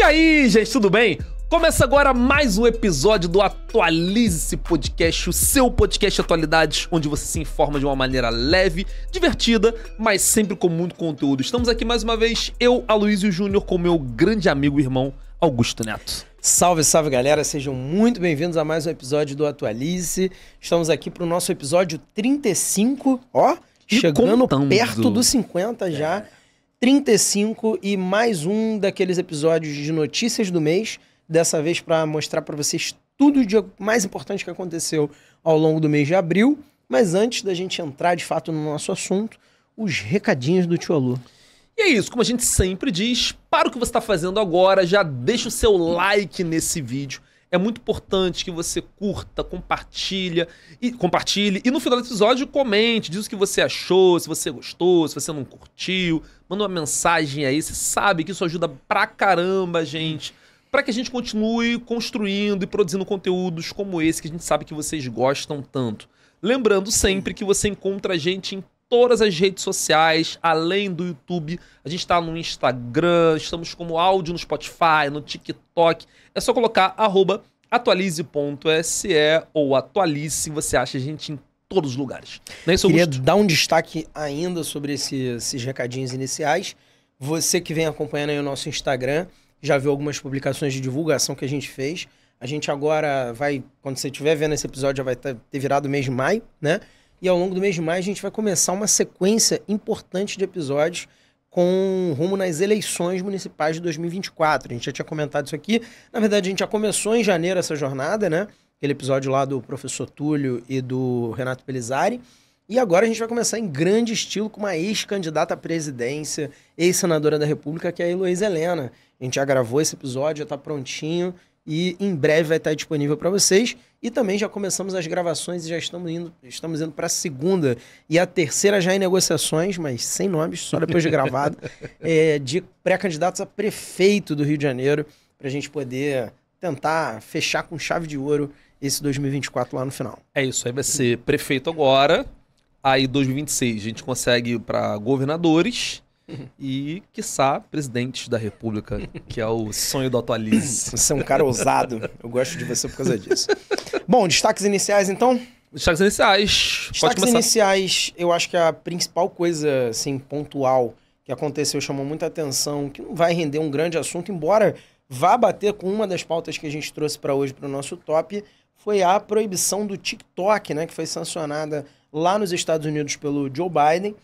aí, gente, tudo bem? Começa agora mais um episódio do Atualize-se Podcast, o seu podcast de atualidades, onde você se informa de uma maneira leve, divertida, mas sempre com muito conteúdo. Estamos aqui mais uma vez, eu, Aloysio Júnior, com meu grande amigo e irmão, Augusto Neto. Salve, salve, galera! Sejam muito bem-vindos a mais um episódio do Atualize-se. Estamos aqui para o nosso episódio 35, ó, E chegando contando. perto dos 50 já. 35 e mais um daqueles episódios de notícias do mês, dessa vez para mostrar para vocês tudo de mais importante que aconteceu ao longo do mês de abril. Mas antes da gente entrar de fato no nosso assunto, os recadinhos do Tio Alu. E é isso, como a gente sempre diz, para o que você está fazendo agora, já deixa o seu like nesse vídeo. É muito importante que você curta, compartilhe e no final do episódio comente, diz o que você achou, se você gostou, se você não curtiu, manda uma mensagem aí, você sabe que isso ajuda pra caramba, gente, para que a gente continue construindo e produzindo conteúdos como esse que a gente sabe que vocês gostam tanto. Lembrando sempre que você encontra a gente em todas as redes sociais, além do YouTube. A gente está no Instagram, estamos como áudio no Spotify, no TikTok. É só colocar @atualize.se ou atualize, você acha a gente em todos os lugares. Não é isso, Queria Augusto? dar um destaque ainda sobre esses recadinhos iniciais. Você que vem acompanhando aí o nosso Instagram, já viu algumas publicações de divulgação que a gente fez. A gente agora vai, quando você estiver vendo esse episódio, já vai ter virado o mês de maio, né? E ao longo do mês de maio a gente vai começar uma sequência importante de episódios com rumo nas eleições municipais de 2024. A gente já tinha comentado isso aqui. Na verdade, a gente já começou em janeiro essa jornada, né? Aquele episódio lá do professor Túlio e do Renato Pelizari. E agora a gente vai começar em grande estilo com uma ex-candidata à presidência, ex-senadora da República, que é a Heloísa Helena. A gente já gravou esse episódio, já está prontinho e em breve vai estar disponível para vocês. E também já começamos as gravações e já estamos indo para a segunda e a terceira já em negociações, mas sem nomes, só depois de gravado, de pré-candidatos a prefeito do Rio de Janeiro, para a gente poder tentar fechar com chave de ouro esse 2024 lá no final. É isso, aí vai ser prefeito agora, aí 2026 a gente consegue ir para governadores e, quiçá, presidentes da República, que é o sonho do Atualize. Você é um cara ousado, eu gosto de você por causa disso. Bom, destaques iniciais então? Destaques iniciais. Pode Destaques começar. iniciais, eu acho que a principal coisa, assim, pontual que aconteceu, chamou muita atenção, que não vai render um grande assunto, embora vá bater com uma das pautas que a gente trouxe para hoje para o nosso top, foi a proibição do TikTok, né, que foi sancionada lá nos Estados Unidos pelo Joe Biden.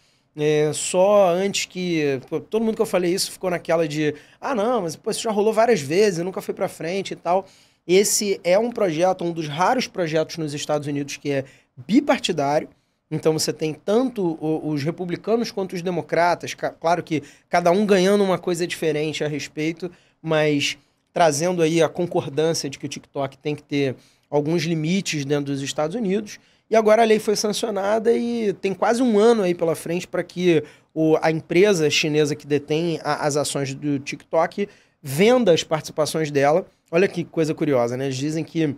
Só antes que... todo mundo que eu falei isso ficou naquela de não, mas pô, isso já rolou várias vezes, nunca foi pra frente e tal. Esse é um projeto, um dos raros projetos nos Estados Unidos que é bipartidário. Então você tem tanto os republicanos quanto os democratas, claro que cada um ganhando uma coisa diferente a respeito, mas trazendo aí a concordância de que o TikTok tem que ter alguns limites dentro dos Estados Unidos. E agora a lei foi sancionada e tem quase um ano aí pela frente para que a empresa chinesa que detém as ações do TikTok venda as participações dela. Olha que coisa curiosa, né? Eles dizem que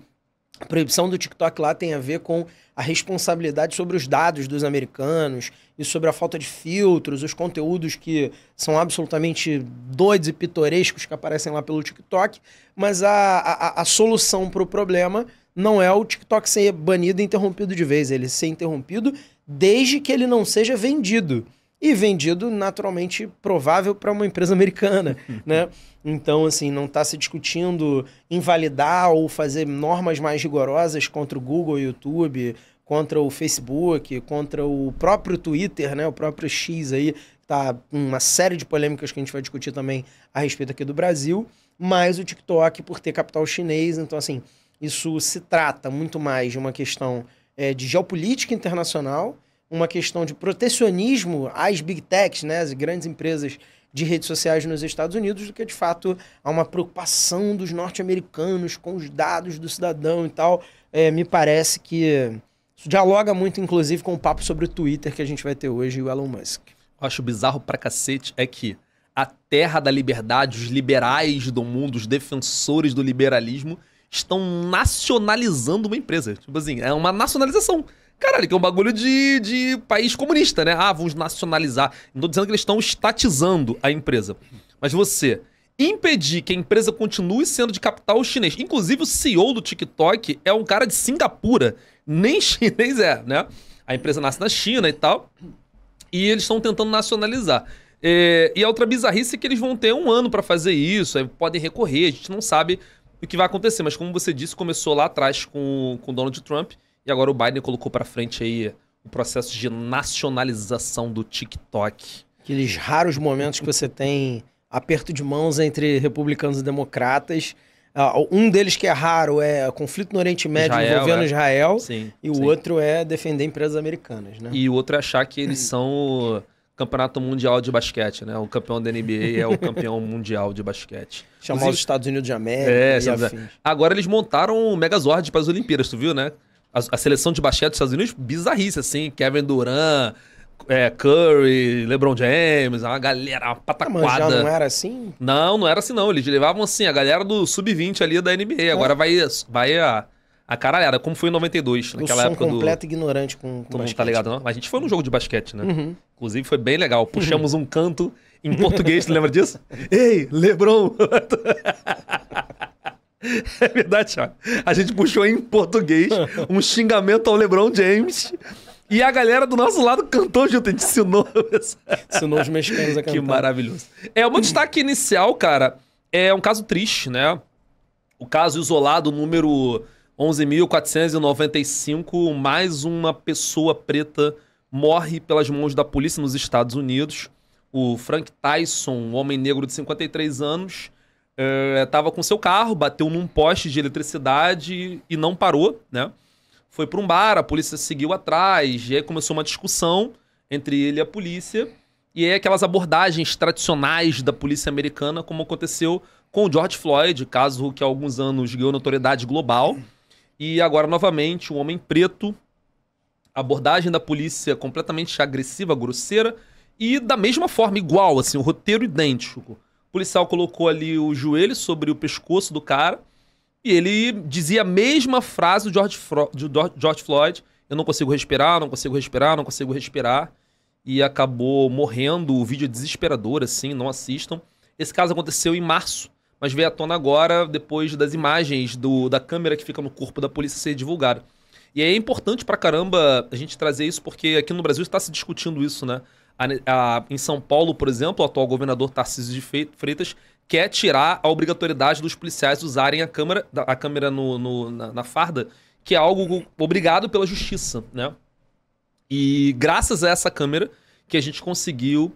a proibição do TikTok lá tem a ver com a responsabilidade sobre os dados dos americanos e sobre a falta de filtros, os conteúdos que são absolutamente doidos e pitorescos que aparecem lá pelo TikTok, mas a solução para o problema não é o TikTok ser banido e interrompido de vez, ele ser interrompido desde que ele não seja vendido. E vendido, naturalmente, provável para uma empresa americana, né? Então, assim, não está se discutindo invalidar ou fazer normas mais rigorosas contra o Google, o YouTube, contra o Facebook, contra o próprio Twitter, né? O próprio X aí, tá uma série de polêmicas que a gente vai discutir também a respeito aqui do Brasil, mas o TikTok por ter capital chinês, então, assim, isso se trata muito mais de uma questão de geopolítica internacional, uma questão de protecionismo às big techs, né, as grandes empresas de redes sociais nos Estados Unidos, do que, de fato, há uma preocupação dos norte-americanos com os dados do cidadão e tal. Me parece que isso dialoga muito, inclusive, com o papo sobre o Twitter que a gente vai ter hoje e o Elon Musk. Eu acho bizarro pra cacete é que a terra da liberdade, os liberais do mundo, os defensores do liberalismo, estão nacionalizando uma empresa. Tipo assim, é uma nacionalização. Caralho, que é um bagulho de país comunista, né? Vamos nacionalizar. Não tô dizendo que eles estão estatizando a empresa. Mas você impedir que a empresa continue sendo de capital chinês. Inclusive, o CEO do TikTok é um cara de Singapura. Nem chinês é, né? A empresa nasce na China e tal. E eles estão tentando nacionalizar. E a outra bizarrice é que eles vão ter 1 ano para fazer isso. Aí podem recorrer, a gente não sabe o que vai acontecer. Mas como você disse, começou lá atrás com Donald Trump. E agora o Biden colocou para frente aí o processo de nacionalização do TikTok. Aqueles raros momentos que você tem aperto de mãos entre republicanos e democratas. Um deles que é raro é conflito no Oriente Médio envolvendo Israel. Sim, e o outro é defender empresas americanas, né? E o outro é achar que eles são o campeonato mundial de basquete, né? O campeão da NBA é o campeão mundial de basquete. Chamar os Estados Unidos de América e afins. Agora eles montaram o Megazord para as Olimpíadas, tu viu, né? A seleção de basquete dos Estados Unidos, bizarrice, assim. Kevin Durant, Curry, LeBron James, uma galera, uma pataquada. Mas já não era assim? Não era assim não. Eles levavam assim a galera do Sub-20 ali da NBA. Agora vai a caralhada, como foi em 92, naquela época do... completo ignorante com todo mundo tá ligado, não? Mas a gente foi num jogo de basquete, né? Uhum. Inclusive foi bem legal. Puxamos um canto em português, tu lembra disso? Ei, LeBron! É verdade, Thiago. A gente puxou em português um xingamento ao LeBron James... E a galera do nosso lado cantou junto, a gente ensinou. Ensinou os mexicanos a cantar. Que maravilhoso. O meu destaque inicial, cara, é um caso triste, né? O caso isolado número 11.495, mais uma pessoa preta morre pelas mãos da polícia nos Estados Unidos. O Frank Tyson, um homem negro de 53 anos, estava com seu carro, bateu num poste de eletricidade e não parou, né? Foi para um bar, a polícia seguiu atrás, e aí começou uma discussão entre ele e a polícia. E aí aquelas abordagens tradicionais da polícia americana, como aconteceu com o George Floyd, caso que há alguns anos ganhou notoriedade global. E agora, novamente, um homem preto, abordagem da polícia completamente agressiva, grosseira, e da mesma forma, igual, assim, o roteiro idêntico. O policial colocou ali o joelho sobre o pescoço do cara, e ele dizia a mesma frase do George Floyd: eu não consigo respirar, não consigo respirar, não consigo respirar. E acabou morrendo. O vídeo é desesperador, assim, não assistam. Esse caso aconteceu em março, mas veio à tona agora, depois das imagens da câmera que fica no corpo da polícia ser divulgada. E é importante pra caramba a gente trazer isso, porque aqui no Brasil está se discutindo isso, né? Em São Paulo, por exemplo, o atual governador Tarcísio de Freitas quer tirar a obrigatoriedade dos policiais usarem a câmera na farda, que é algo obrigado pela justiça, né? E graças a essa câmera que a gente conseguiu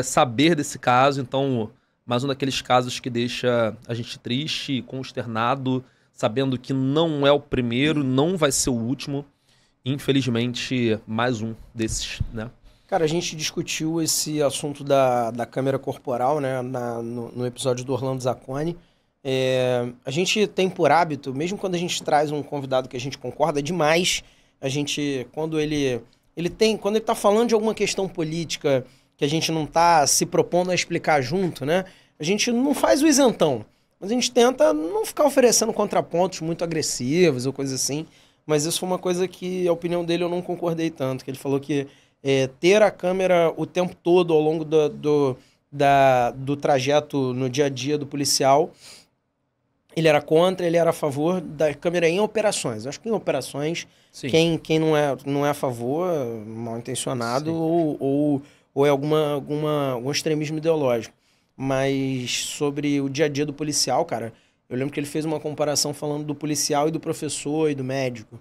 saber desse caso. Então, mais um daqueles casos que deixa a gente triste, consternado, sabendo que não é o primeiro, não vai ser o último. Infelizmente, mais um desses, né? Cara, a gente discutiu esse assunto da câmera corporal, né, no episódio do Orlando Zacconi. A gente tem por hábito, mesmo quando a gente traz um convidado que a gente concorda demais, a gente, quando ele tá falando de alguma questão política que a gente não tá se propondo a explicar junto, né, a gente não faz o isentão, mas a gente tenta não ficar oferecendo contrapontos muito agressivos ou coisa assim. Mas isso foi uma coisa que, a opinião dele, eu não concordei tanto, que ele falou que ter a câmera o tempo todo ao longo do trajeto no dia a dia do policial, ele era contra, ele era a favor da câmera em operações. Acho que em operações, quem não é a favor, mal intencionado ou é algum extremismo ideológico. Mas sobre o dia a dia do policial, cara, eu lembro que ele fez uma comparação falando do policial e do professor e do médico.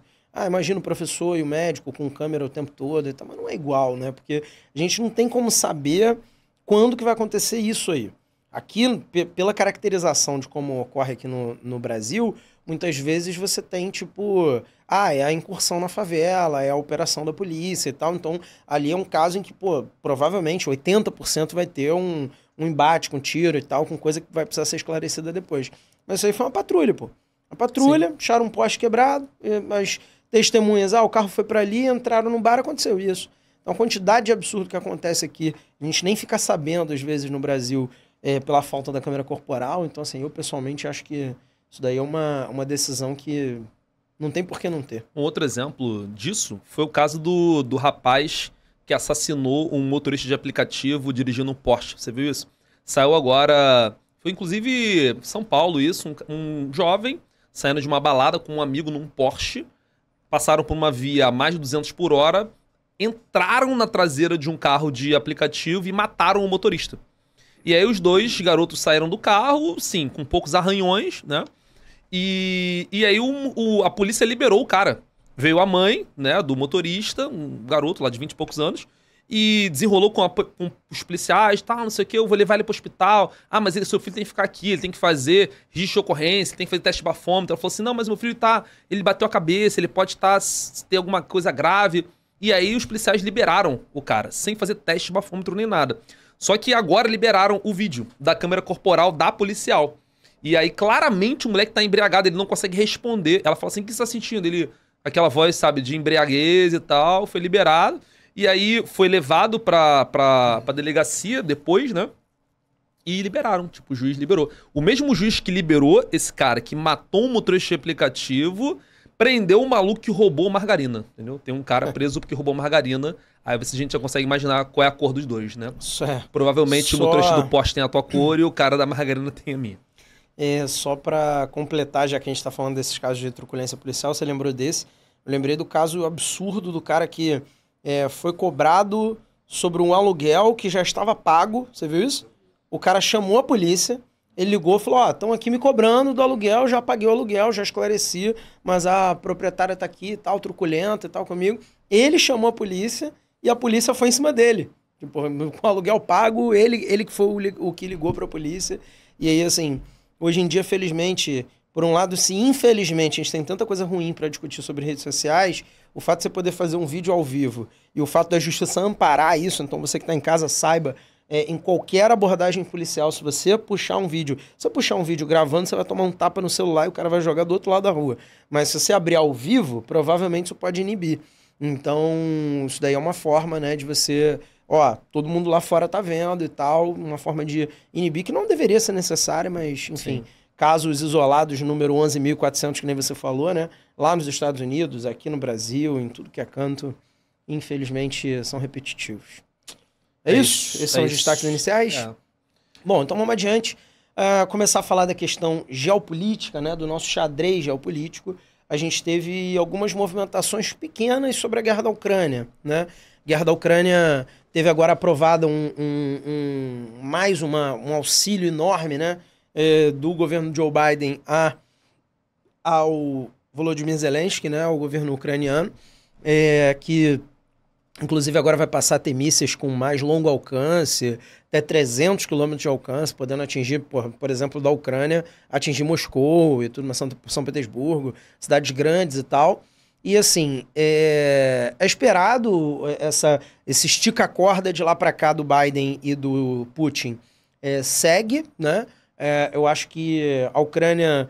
Imagina o professor e o médico com câmera o tempo todo, mas não é igual, né? Porque a gente não tem como saber quando que vai acontecer isso aí. Aqui, pela caracterização de como ocorre aqui no Brasil, muitas vezes você tem, tipo, é a incursão na favela, é a operação da polícia e tal. Então, ali é um caso em que, provavelmente 80% vai ter um embate com tiro e tal, com coisa que vai precisar ser esclarecida depois. Mas isso aí foi uma patrulha, pô. Uma patrulha, acharam um poste quebrado, mas... testemunhas, o carro foi para ali, entraram no bar, aconteceu isso. Então, a quantidade de absurdo que acontece aqui, a gente nem fica sabendo, às vezes, no Brasil, pela falta da câmera corporal. Então, assim, eu pessoalmente acho que isso daí é uma decisão que não tem por que não ter. Um outro exemplo disso foi o caso do rapaz que assassinou um motorista de aplicativo dirigindo um Porsche. Você viu isso? Saiu agora, Foi inclusive São Paulo isso, um jovem saindo de uma balada com um amigo num Porsche, passaram por uma via a mais de 200 por hora, entraram na traseira de um carro de aplicativo e mataram o motorista. E aí os dois garotos saíram do carro, sim, com poucos arranhões, né? E aí a polícia liberou o cara. Veio a mãe, né, do motorista, um garoto lá de 20 e poucos anos, e desenrolou com os policiais, tal, não sei o que, eu vou levar ele pro hospital. Ah, mas seu filho tem que ficar aqui, ele tem que fazer registro de ocorrência, tem que fazer teste de bafômetro. Ela falou assim, não, mas meu filho ele bateu a cabeça, ele pode ter alguma coisa grave. E aí os policiais liberaram o cara, sem fazer teste de bafômetro nem nada. Só que agora liberaram o vídeo da câmera corporal da policial. E aí claramente o moleque tá embriagado, ele não consegue responder. Ela fala assim, o que você tá sentindo? Ele, aquela voz, sabe, de embriaguez e tal, foi liberado. E aí foi levado pra delegacia depois, né? E liberaram, tipo, o juiz liberou. O mesmo juiz que liberou esse cara que matou um motorista de aplicativo, prendeu um maluco que roubou margarina, entendeu? Tem um cara preso porque roubou margarina. Aí a gente já consegue imaginar qual é a cor dos dois, né? Provavelmente o motorista do Porsche tem a tua cor e o cara da margarina tem a minha. Só pra completar, já que a gente tá falando desses casos de truculência policial, você lembrou desse? Eu lembrei do caso absurdo do cara que foi cobrado sobre um aluguel que já estava pago, você viu isso? O cara chamou a polícia, ele ligou e falou, estão aqui me cobrando do aluguel, já paguei o aluguel, já esclareci, mas a proprietária tá aqui e tal, truculenta e tal comigo. Ele chamou a polícia e a polícia foi em cima dele. Tipo, com o aluguel pago, ele que foi o que ligou pra polícia. E aí, assim, hoje em dia, felizmente, por um lado, se infelizmente a gente tem tanta coisa ruim para discutir sobre redes sociais, o fato de você poder fazer um vídeo ao vivo e o fato da justiça amparar isso, então você que está em casa saiba, em qualquer abordagem policial, se você puxar um vídeo gravando, você vai tomar um tapa no celular e o cara vai jogar do outro lado da rua. Mas se você abrir ao vivo, provavelmente isso pode inibir. Então, isso daí é uma forma, né, de você... todo mundo lá fora tá vendo e tal, uma forma de inibir que não deveria ser necessária, mas, enfim... Sim. Casos isolados, número 11.400, que nem você falou, né? Lá nos Estados Unidos, aqui no Brasil, em tudo que é canto, infelizmente, são repetitivos. É isso? Esses são os destaques iniciais? Bom, então vamos adiante. Começar a falar da questão geopolítica, né? Do nosso xadrez geopolítico. A gente teve algumas movimentações pequenas sobre a guerra da Ucrânia, né? Guerra da Ucrânia teve agora aprovado mais um auxílio enorme, né? Do governo Joe Biden ao Volodymyr Zelensky, né, ao governo ucraniano, que inclusive agora vai passar a ter mísseis com mais longo alcance, até 300 km de alcance, podendo atingir, por exemplo, da Ucrânia, atingir Moscou e tudo, São Petersburgo, cidades grandes e tal. E assim, é esperado esse estica-corda de lá para cá do Biden e do Putin segue, né? Eu acho que a Ucrânia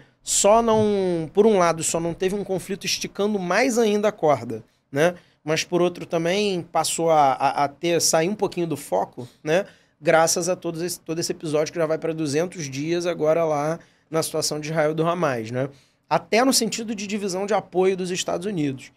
por um lado, só não teve um conflito esticando mais ainda a corda, né? Mas por outro também passou a sair um pouquinho do foco, né? Graças a todo esse episódio que já vai para 200 dias agora lá na situação de Israel e do Hamas, né? Até no sentido de divisão de apoio dos Estados Unidos.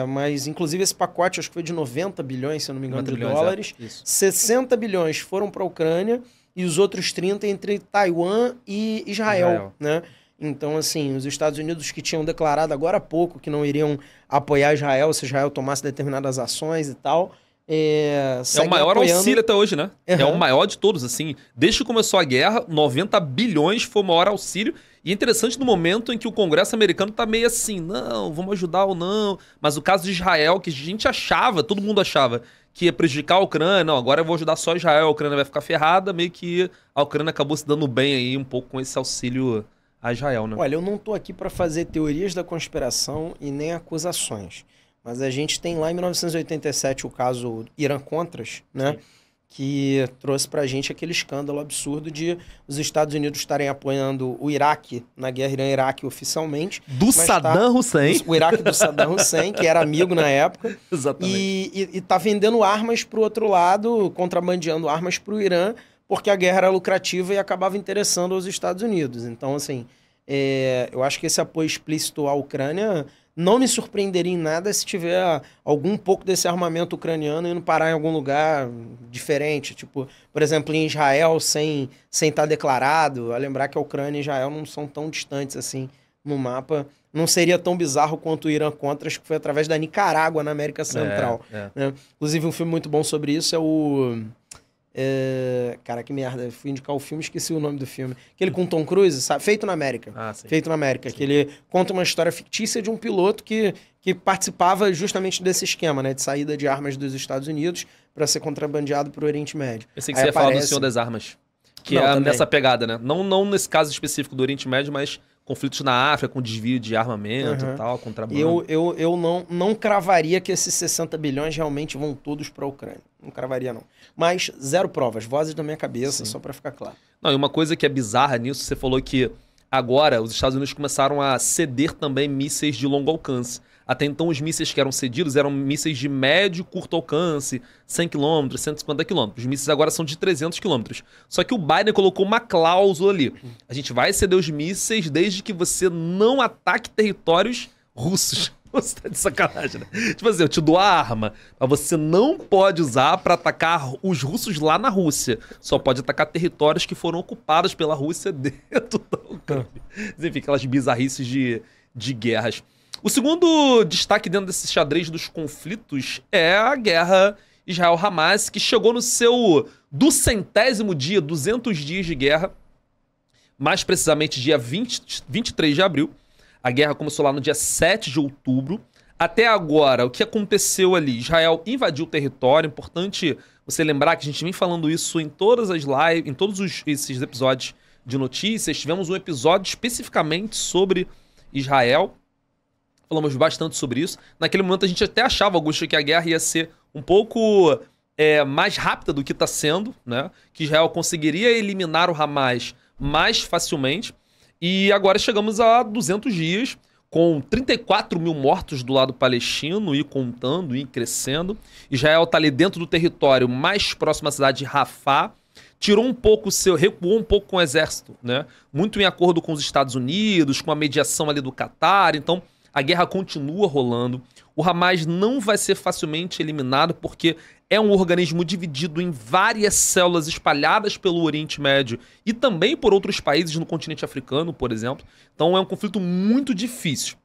Mas inclusive esse pacote, acho que foi de 90 bilhões, se eu não me engano, de dólares. 60 bilhões foram para a Ucrânia, e os outros 30 entre Taiwan e Israel, né? Então, assim, os Estados Unidos que tinham declarado agora há pouco que não iriam apoiar Israel se Israel tomasse determinadas ações e tal, é o maior auxílio até hoje, né? Uhum. É o maior de todos, assim. Desde que começou a guerra, 90 bilhões foi o maior auxílio. E é interessante no momento em que o Congresso americano tá meio assim, não, vamos ajudar ou não. Mas o caso de Israel, que a gente achava, todo mundo achava, que ia prejudicar a Ucrânia, não, agora eu vou ajudar só Israel, a Ucrânia vai ficar ferrada, meio que a Ucrânia acabou se dando bem aí um pouco com esse auxílio a Israel, né? Olha, eu não tô aqui para fazer teorias da conspiração e nem acusações, mas a gente tem lá em 1987 o caso Irã-Contras, né? Sim. Que trouxe pra gente aquele escândalo absurdo de os Estados Unidos estarem apoiando o Iraque na guerra Irã-Iraque oficialmente. Do Saddam Hussein. O Iraque do Saddam Hussein, que era amigo na época. Exatamente. E tá vendendo armas pro outro lado, contrabandeando armas pro Irã, porque a guerra era lucrativa e acabava interessando aos Estados Unidos. Então, assim, eu acho que esse apoio explícito à Ucrânia Não me surpreenderia em nada se tiver algum pouco desse armamento ucraniano indo parar em algum lugar diferente. Tipo, por exemplo, em Israel, sem estar declarado. A lembrar que a Ucrânia e Israel não são tão distantes assim no mapa. Não seria tão bizarro quanto o Irã-Contras, que foi através da Nicarágua, na América Central. Né? Inclusive, um filme muito bom sobre isso é o... Cara, que merda. Fui indicar o filme, esqueci o nome do filme. Aquele com Tom Cruise, sabe? Feito na América. Feito na América. Sim. Que ele conta uma história fictícia de um piloto que participava justamente desse esquema, né? De saída de armas dos Estados Unidos para ser contrabandeado para o Oriente Médio. Pensei que você ia falar do Senhor das Armas. Que não, é nessa pegada, né? Não nesse caso específico do Oriente Médio, mas conflitos na África, com desvio de armamento e tal, contrabando. Eu não cravaria que esses 60 bilhões realmente vão todos para a Ucrânia. Não cravaria, não. Mas zero provas, vozes da minha cabeça, só para ficar claro. Não, e uma coisa que é bizarra nisso, você falou que agora os Estados Unidos começaram a ceder também mísseis de longo alcance. Até então, os mísseis que eram cedidos eram mísseis de médio e curto alcance, 100 km, 150 km. Os mísseis agora são de 300 km. Só que o Biden colocou uma cláusula ali. A gente vai ceder os mísseis desde que você não ataque territórios russos. Você tá de sacanagem, né? Tipo assim, eu te dou a arma, mas você não pode usar para atacar os russos lá na Rússia. Só pode atacar territórios que foram ocupados pela Rússia dentro da Ucrânia. Enfim, aquelas bizarrices de guerras. O segundo destaque dentro desse xadrez dos conflitos é a guerra Israel-Hamas, que chegou no seu 200º dia, 200 dias de guerra, mais precisamente dia 23 de abril. A guerra começou lá no dia 7 de outubro. Até agora, o que aconteceu ali? Israel invadiu o território. Importante você lembrar que a gente vem falando isso em todas as lives, em todos esses episódios de notícias. Tivemos um episódio especificamente sobre Israel. Falamos bastante sobre isso. Naquele momento a gente até achava, Augusto, que a guerra ia ser um pouco mais rápida do que está sendo, né? Que Israel conseguiria eliminar o Hamas mais facilmente. E agora chegamos a 200 dias, com 34 mil mortos do lado palestino, e contando, e crescendo. Israel está ali dentro do território mais próximo à cidade de Rafah. Recuou um pouco com o exército, né? Muito em acordo com os Estados Unidos, com a mediação ali do Catar. Então, a guerra continua rolando. O Hamas não vai ser facilmente eliminado porque é um organismo dividido em várias células espalhadas pelo Oriente Médio e também por outros países no continente africano, por exemplo. Então é um conflito muito difícil.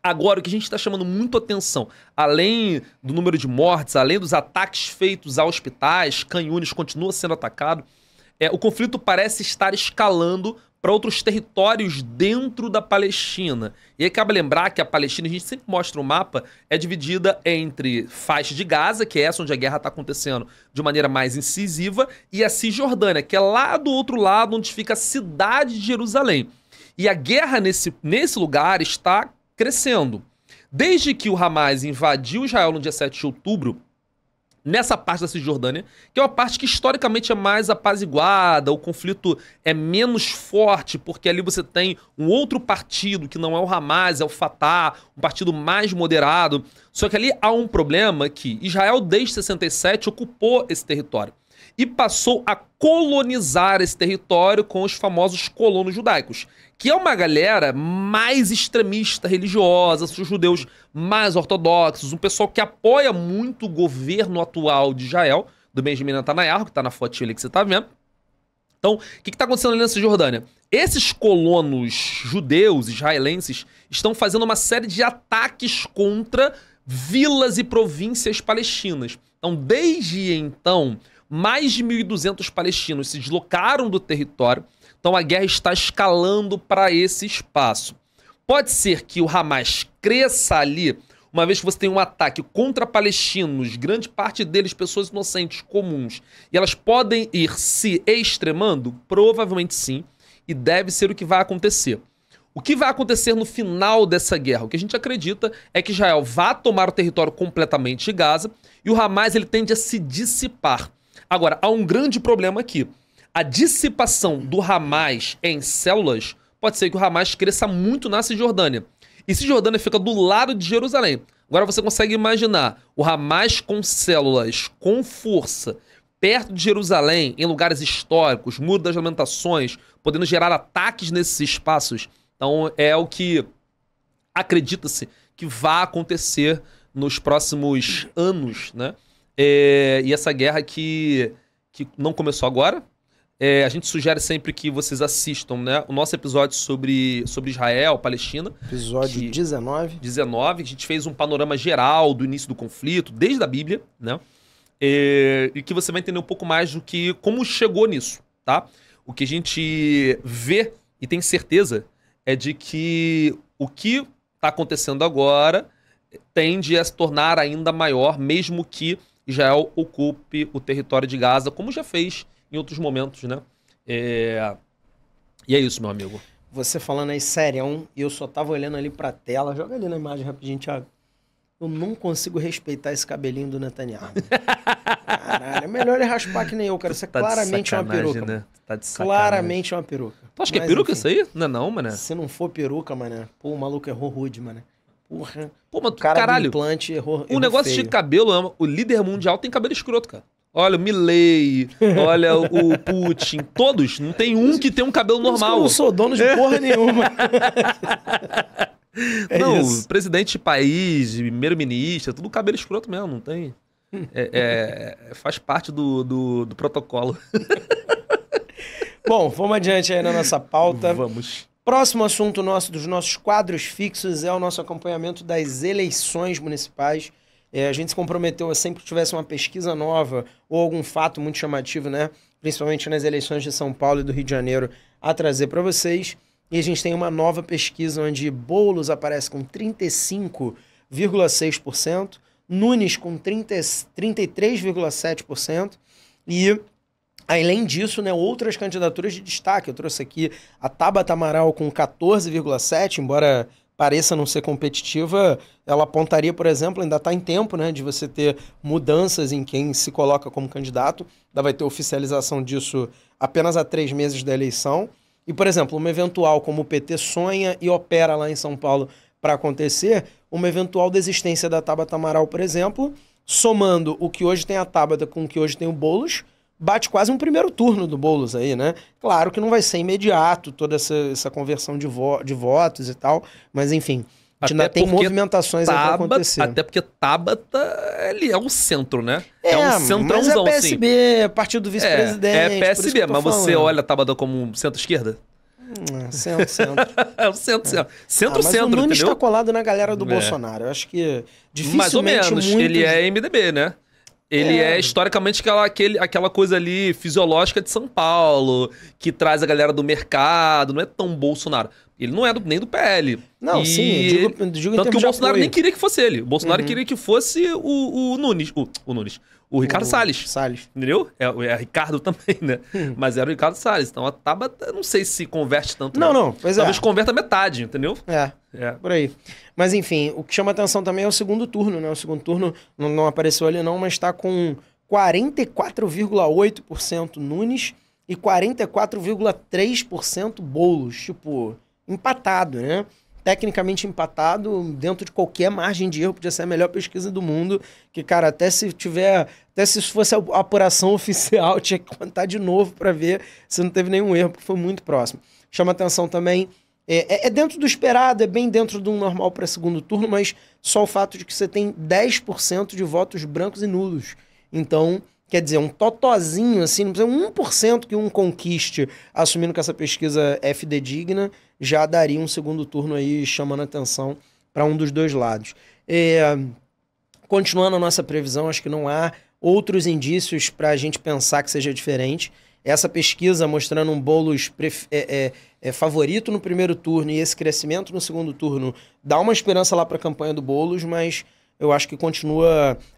Agora, o que a gente está chamando muito atenção, além do número de mortes, além dos ataques feitos a hospitais, Canhunes continua sendo atacado, o conflito parece estar escalando para outros territórios dentro da Palestina. E aí cabe lembrar que a Palestina, a gente sempre mostra o mapa, é dividida entre faixa de Gaza, que é essa onde a guerra está acontecendo de maneira mais incisiva, e a Cisjordânia, que é lá do outro lado, onde fica a cidade de Jerusalém. E a guerra nesse lugar está crescendo. Desde que o Hamas invadiu Israel no dia 7 de outubro, nessa parte da Cisjordânia, que é uma parte que historicamente é mais apaziguada, o conflito é menos forte, porque ali você tem um outro partido, que não é o Hamas, é o Fatah, um partido mais moderado. Só que ali há um problema que Israel, desde 67, ocupou esse território e passou a colonizar esse território com os famosos colonos judaicos, que é uma galera mais extremista religiosa, os judeus mais ortodoxos, um pessoal que apoia muito o governo atual de Israel, do Benjamin Netanyahu, que está na fotinha ali que você está vendo. Então, o que está acontecendo ali na Cisjordânia? Esses colonos judeus, israelenses, estão fazendo uma série de ataques contra vilas e províncias palestinas. Então, desde então, mais de 1.200 palestinos se deslocaram do território. Então a guerra está escalando para esse espaço. Pode ser que o Hamas cresça ali, uma vez que você tem um ataque contra palestinos, grande parte deles pessoas inocentes, comuns, e elas podem ir se extremando? Provavelmente sim, e deve ser o que vai acontecer. O que vai acontecer no final dessa guerra? O que a gente acredita é que Israel vá tomar o território completamente de Gaza e o Hamas ele tende a se dissipar. Agora, há um grande problema aqui. A dissipação do Hamas em células pode ser que o Hamas cresça muito na Cisjordânia. E Cisjordânia fica do lado de Jerusalém. Agora você consegue imaginar o Hamas com células, com força, perto de Jerusalém, em lugares históricos, Muro das Lamentações, podendo gerar ataques nesses espaços. Então é o que acredita-se que vai acontecer nos próximos anos, né? E essa guerra que não começou agora. A gente sugere sempre que vocês assistam, né, o nosso episódio sobre Israel, Palestina. Episódio 19. 19, a gente fez um panorama geral do início do conflito, desde a Bíblia, né? E que você vai entender um pouco mais do que como chegou nisso, tá? O que a gente vê e tem certeza é de que o que está acontecendo agora tende a se tornar ainda maior, mesmo que Israel ocupe o território de Gaza, como já fez em outros momentos, né? E é isso, meu amigo. Você falando aí serião, e eu só tava olhando ali pra tela. Joga ali na imagem rapidinho, Thiago. Eu não consigo respeitar esse cabelinho do Netanyahu. Caralho, é melhor ele raspar que nem eu, cara. Isso é claramente uma peruca. Né? Tá de sacanagem. Claramente uma peruca. Tu acha que é peruca isso aí? Não é não, mané? Se não for peruca, mané. Pô, o maluco errou rude, mané. Porra. Pô, mas O cara caralho, do implante errou o negócio feio. de cabelo, o líder mundial tem cabelo escroto, cara. Olha o Milley, olha o Putin, todos. Não tem um que tem um cabelo normal. Eu não sou dono de porra nenhuma. Não, isso. presidente de país, primeiro-ministro, tudo cabelo escroto mesmo, não tem. Faz parte do protocolo. Bom, vamos adiante aí na nossa pauta. Vamos. Próximo assunto nosso, dos nossos quadros fixos, é o nosso acompanhamento das eleições municipais. A gente se comprometeu a sempre que tivesse uma pesquisa nova ou algum fato muito chamativo, né? Principalmente nas eleições de São Paulo e do Rio de Janeiro, a trazer para vocês. E a gente tem uma nova pesquisa onde Boulos aparece com 35,6%, Nunes com 33,7% e, além disso, né, outras candidaturas de destaque. Eu trouxe aqui a Tabata Amaral com 14,7%, embora pareça não ser competitiva, ela apontaria, por exemplo, ainda está em tempo, né, de você ter mudanças em quem se coloca como candidato. Ainda vai ter oficialização disso apenas há 3 meses da eleição. E, por exemplo, uma eventual, como o PT sonha e opera lá em São Paulo para acontecer, uma eventual desistência da Tabata Amaral, por exemplo, somando o que hoje tem a Tabata com o que hoje tem o Boulos, bate quase um primeiro turno do Boulos aí, né? Claro que não vai ser imediato toda essa conversão de votos e tal, mas enfim, a gente ainda tem movimentações aí pra acontecer. Até porque Tabata, ele é o centro, né? Um centrãozão, mas é PSB, assim. Partido do Vice-Presidente. É PSB, mas você olha a Tabata como centro-esquerda? Centro. É o centro. Centro, mas o Nunes entendeu? está colado na galera do Bolsonaro. Eu acho que dificilmente... Mais ou menos. Ele é MDB, né? Ele é historicamente aquela coisa ali fisiológica de São Paulo, que traz a galera do mercado, não é tão Bolsonaro. Ele não é nem do PL. Não, sim, eu digo tanto que o Bolsonaro nem queria que fosse ele. O Bolsonaro queria que fosse o Nunes. O Ricardo Salles. Entendeu? É Ricardo também, né? Mas era o Ricardo Salles. Então a Tabata, não sei se converte tanto. Não. Pois talvez converta metade, entendeu? Por aí. Mas enfim, o que chama atenção também é o segundo turno, né? O segundo turno não apareceu ali não, mas está com 44,8% Nunes e 44,3% Boulos. Tipo, empatado, né? Tecnicamente empatado, dentro de qualquer margem de erro, podia ser a melhor pesquisa do mundo, que, cara, até se fosse a apuração oficial, tinha que contar de novo para ver se não teve nenhum erro, porque foi muito próximo. Chama atenção também, é dentro do esperado, é bem dentro do normal para segundo turno, mas só o fato de que você tem 10% de votos brancos e nulos. Então, quer dizer, um totozinho, assim, não precisa 1% que um conquiste, assumindo que essa pesquisa é fidedigna, já daria um segundo turno aí chamando atenção para um dos dois lados. Continuando a nossa previsão, acho que não há outros indícios para a gente pensar que seja diferente. Essa pesquisa mostrando um Boulos favorito no primeiro turno e esse crescimento no segundo turno dá uma esperança lá para a campanha do Boulos, mas eu acho que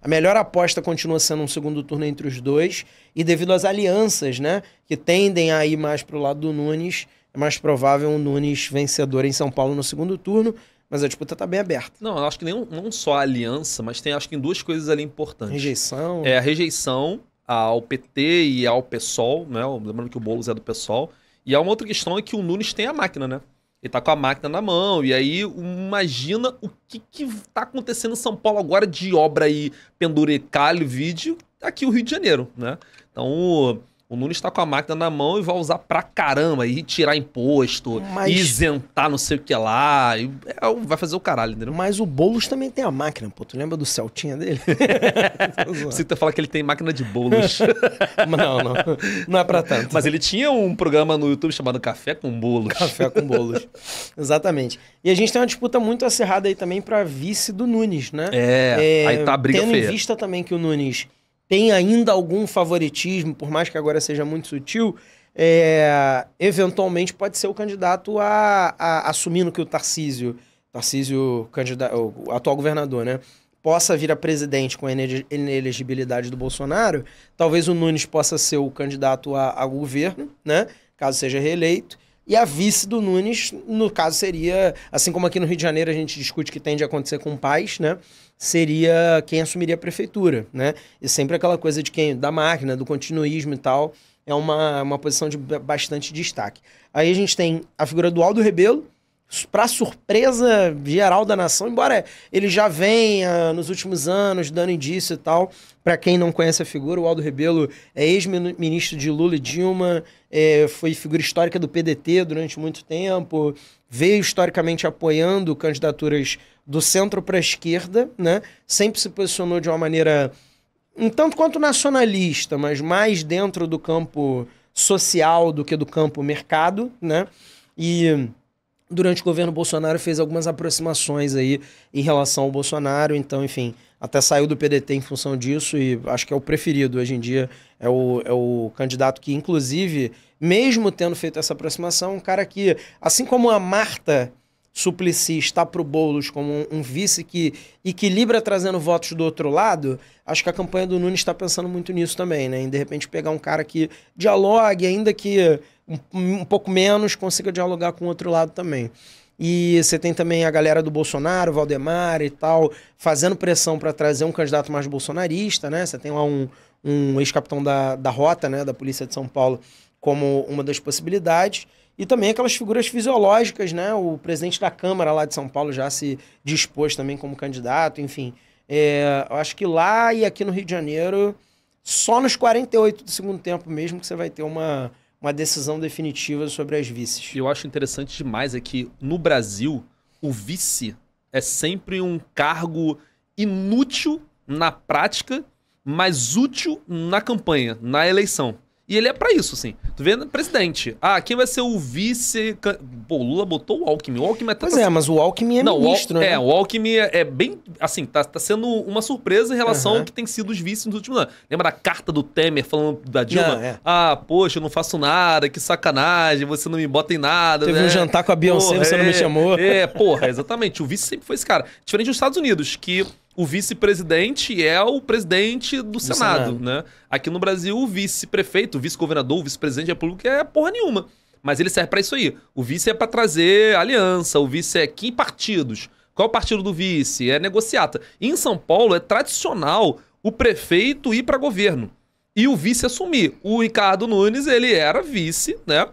a melhor aposta continua sendo um segundo turno entre os dois, e devido às alianças, né, que tendem a ir mais para o lado do Nunes, é mais provável um Nunes vencedor em São Paulo no segundo turno, mas a disputa está bem aberta. Não, eu acho que não só a aliança, mas acho que tem duas coisas ali importantes. Rejeição. A rejeição ao PT e ao PSOL, né, lembrando que o Boulos é do PSOL, e há uma outra questão é que o Nunes tem a máquina, né? Ele tá com a máquina na mão, e aí imagina o que tá acontecendo em São Paulo agora de obra aí, penduricalho, vídeo, aqui o Rio de Janeiro, né? Então O Nunes tá com a máquina na mão e vai usar pra caramba, e tirar imposto, e isentar não sei o que lá, vai fazer o caralho, entendeu? Mas o Boulos também tem a máquina, pô. Tu lembra do Celtinha dele? Você tá falando que ele tem máquina de bolos. Não é pra tanto. Mas ele tinha um programa no YouTube chamado Café com Bolos. Café com Bolos. Exatamente. E a gente tem uma disputa muito acirrada aí também pra vice do Nunes, né? Aí tá a briga tendo feia. Em vista também que o Nunes tem ainda algum favoritismo, por mais que agora seja muito sutil, eventualmente pode ser o candidato assumindo que o Tarcísio, o atual governador, né, possa vir a presidente com a inelegibilidade do Bolsonaro. Talvez o Nunes possa ser o candidato a governo, né, caso seja reeleito. E a vice do Nunes, no caso, seria, assim como aqui no Rio de Janeiro a gente discute que tende a acontecer com o Paes, né? Seria quem assumiria a prefeitura, né? E sempre aquela coisa de da máquina, do continuismo e tal, é uma posição de bastante destaque. Aí a gente tem a figura do Aldo Rebelo, para surpresa geral da nação, embora ele já venha nos últimos anos dando indício e tal. Para quem não conhece a figura, o Aldo Rebelo é ex-ministro de Lula e Dilma, foi figura histórica do PDT durante muito tempo, veio historicamente apoiando candidaturas do centro para a esquerda, né? Sempre se posicionou de uma maneira um tanto quanto nacionalista, mas mais dentro do campo social do que do campo mercado, né? E durante o governo Bolsonaro fez algumas aproximações aí em relação ao Bolsonaro, então, enfim, até saiu do PDT em função disso e acho que é o preferido hoje em dia, é o candidato que, inclusive, mesmo tendo feito essa aproximação, um cara que, assim como a Marta Suplicy está pro Boulos como um vice que equilibra trazendo votos do outro lado, acho que a campanha do Nunes está pensando muito nisso também, né? Em, de repente, pegar um cara que dialogue, ainda que um pouco menos, consiga dialogar com o outro lado também. E você tem também a galera do Bolsonaro, Valdemar e tal, fazendo pressão para trazer um candidato mais bolsonarista, né? Você tem lá um ex-capitão da Rota, né, da Polícia de São Paulo, como uma das possibilidades. E também aquelas figuras fisiológicas, né? O presidente da Câmara lá de São Paulo já se dispôs também como candidato, enfim. Eu acho que lá e aqui no Rio de Janeiro, só nos 48 do segundo tempo mesmo que você vai ter uma decisão definitiva sobre as vices. Eu acho interessante demais é que no Brasil, o vice é sempre um cargo inútil na prática, mas útil na campanha, na eleição. E ele é pra isso, assim. Tu vê, presidente. Quem vai ser o vice... Pô, o Lula botou o Alckmin. O Alckmin Pois mas o Alckmin é ministro, né? O Alckmin é bem... Assim, tá sendo uma surpresa em relação ao que tem sido os vices nos últimos anos. Lembra da carta do Temer falando da Dilma? Poxa, eu não faço nada, que sacanagem, você não me bota em nada. Teve um jantar com a Beyoncé, você não me chamou. Exatamente. O vice sempre foi esse cara. Diferente dos Estados Unidos, que... O vice-presidente é o presidente do Senado, né? Aqui no Brasil, o vice-prefeito, o vice-governador, o vice-presidente da República é porra nenhuma. Mas ele serve pra isso aí. O vice é pra trazer aliança, o vice é que partidos. Qual é o partido do vice? É negociata. E em São Paulo é tradicional o prefeito ir pra governo e o vice assumir. O Ricardo Nunes, ele era vice, né?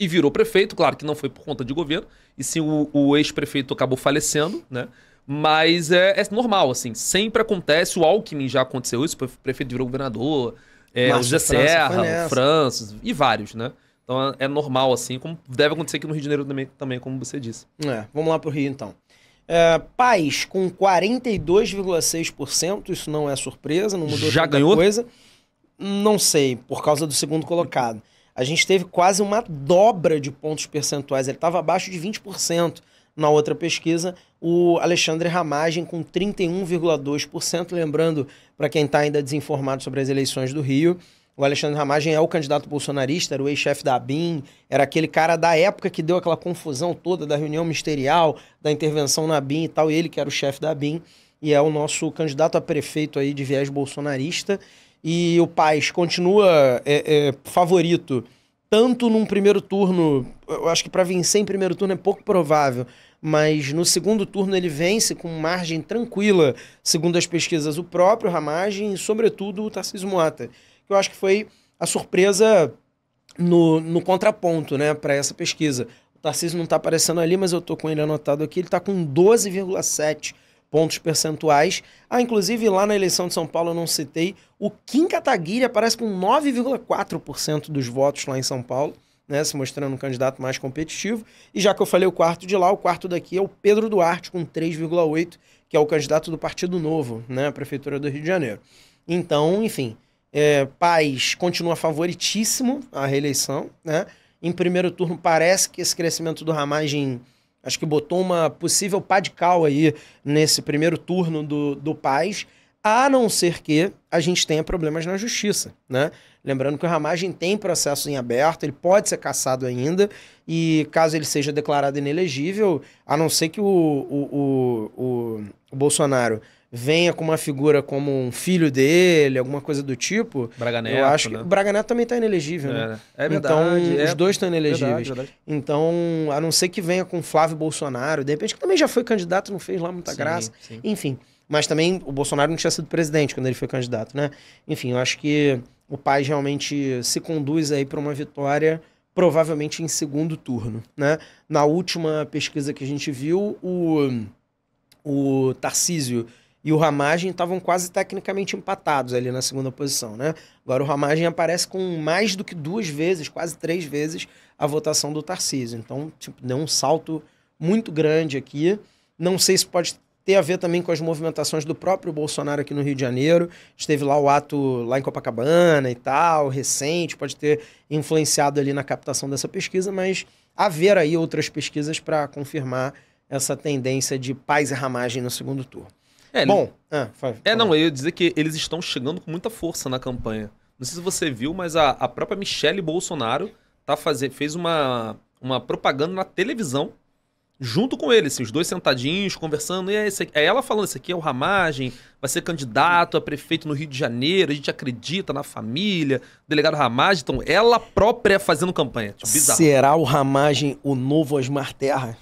E virou prefeito, claro que não foi por conta de governo, e sim o ex-prefeito acabou falecendo, né? Mas é normal, assim, sempre acontece, o Alckmin já aconteceu isso, o prefeito virou governador, o José Serra, o Francis e vários, né? Então é normal, assim, como deve acontecer aqui no Rio de Janeiro também, como você disse. Vamos lá pro Rio, então. Paes com 42,6%, isso não é surpresa, não mudou já ganhou? Coisa. Não sei, por causa do segundo colocado. A gente teve quase uma dobra de pontos percentuais, ele estava abaixo de 20%. Na outra pesquisa, o Alexandre Ramagem com 31,2%. Lembrando, para quem está ainda desinformado sobre as eleições do Rio, o Alexandre Ramagem é o candidato bolsonarista, era o ex-chefe da ABIN, era aquele cara da época que deu aquela confusão toda da reunião ministerial, da intervenção na ABIN e tal, ele que era o chefe da ABIN, e é o nosso candidato a prefeito aí de viés bolsonarista. E o Paes continua favorito, tanto num primeiro turno, eu acho que para vencer em primeiro turno é pouco provável, mas no segundo turno ele vence com margem tranquila, segundo as pesquisas, o próprio Ramagem e, sobretudo, o Tarcísio Mota, que eu acho que foi a surpresa no contraponto, né, para essa pesquisa. O Tarcísio não está aparecendo ali, mas eu estou com ele anotado aqui, ele está com 12,7% pontos percentuais. Inclusive lá na eleição de São Paulo eu não citei, o Kim Kataguiri aparece com 9,4% dos votos lá em São Paulo, né, se mostrando um candidato mais competitivo. E já que eu falei o quarto de lá, o quarto daqui é o Pedro Duarte com 3,8%, que é o candidato do Partido Novo, né, a Prefeitura do Rio de Janeiro. Então, enfim, Paes continua favoritíssimo à reeleição, né? Em primeiro turno parece que esse crescimento do Ramagem, acho que botou uma possível pá de cal aí nesse primeiro turno do Paes, a não ser que a gente tenha problemas na justiça, né? Lembrando que o Ramagem tem processo em aberto, ele pode ser cassado ainda, e caso ele seja declarado inelegível, a não ser que o Bolsonaro venha com uma figura como um filho dele, alguma coisa do tipo, Braga Neto, eu acho né? que o Braga Neto também está inelegível, né? É verdade. Então, os dois estão inelegíveis. Verdade. Então, a não ser que venha com Flávio Bolsonaro, de repente, que também já foi candidato, não fez lá muita graça. Sim. Enfim, mas também o Bolsonaro não tinha sido presidente quando ele foi candidato, né? Enfim, eu acho que o Paes realmente se conduz aí para uma vitória, provavelmente em segundo turno, né? Na última pesquisa que a gente viu, o Tarcísio e o Ramagem estavam quase tecnicamente empatados ali na segunda posição, né? Agora o Ramagem aparece com mais do que 2 vezes, quase 3 vezes, a votação do Tarcísio. Então, tipo, deu um salto muito grande aqui. Não sei se pode ter a ver também com as movimentações do próprio Bolsonaro aqui no Rio de Janeiro. Esteve lá o ato lá em Copacabana e tal, recente, pode ter influenciado ali na captação dessa pesquisa, mas haver aí outras pesquisas para confirmar essa tendência de Paes e Ramagem no segundo turno. Bom, não, eu ia dizer que eles estão chegando com muita força na campanha. Não sei se você viu, mas a própria Michelle Bolsonaro fez uma propaganda na televisão junto com eles, assim, os dois sentadinhos, conversando. E é ela falando, esse aqui é o Ramagem, vai ser candidato a prefeito no Rio de Janeiro, a gente acredita na família, delegado Ramagem. Então, ela própria fazendo campanha. Tipo, bizarro. Será o Ramagem o novo Osmar Terra?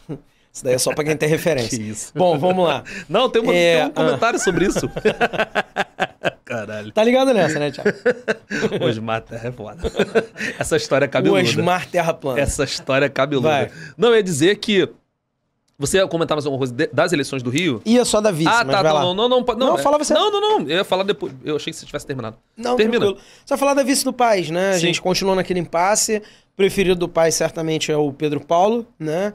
Isso daí é só pra quem tem referência. Que isso. Bom, vamos lá. Não, tem um comentário sobre isso. Caralho. Tá ligado nessa, né, Thiago? Osmar Terra é foda. Essa história é cabeluda. O Osmar Terra plana. Essa história é cabeluda. Vai. Não, eu ia dizer que... Você ia comentar mais alguma coisa das eleições do Rio? Ia só da vice, mas vai lá. Não, fala você. Não. Eu ia falar depois. Eu achei que você tivesse terminado. Não, termina. Tranquilo. Você vai falar da vice do Paes, né? Sim. A gente continua naquele impasse. O preferido do Paes certamente é o Pedro Paulo, né?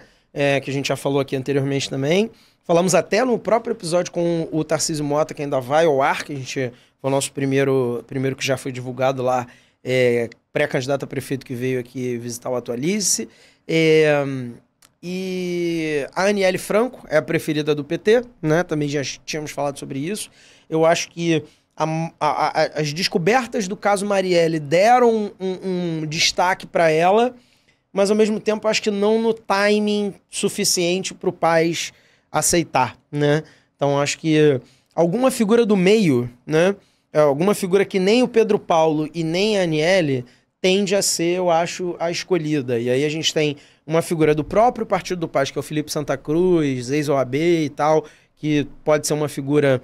Que a gente já falou aqui anteriormente também. Falamos até no próprio episódio com o Tarcísio Mota, que ainda vai ao ar, que a gente foi o nosso primeiro que já foi divulgado lá, pré-candidato a prefeito que veio aqui visitar o Atualize. E a Aniele Franco é a preferida do PT, né? Também já tínhamos falado sobre isso. Eu acho que as descobertas do caso Marielle deram um destaque para ela, mas ao mesmo tempo acho que não no timing suficiente para o Paes aceitar, né? Então acho que alguma figura do meio, né? Alguma figura que nem o Pedro Paulo e nem a Aniele tende a ser, eu acho, a escolhida. E aí a gente tem uma figura do próprio Partido do Paes, que é o Felipe Santa Cruz, ex-OAB e tal, que pode ser uma figura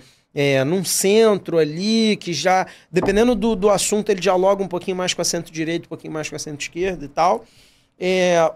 num centro ali, que já, dependendo do assunto, ele dialoga um pouquinho mais com a centro-direita, um pouquinho mais com a centro-esquerda e tal.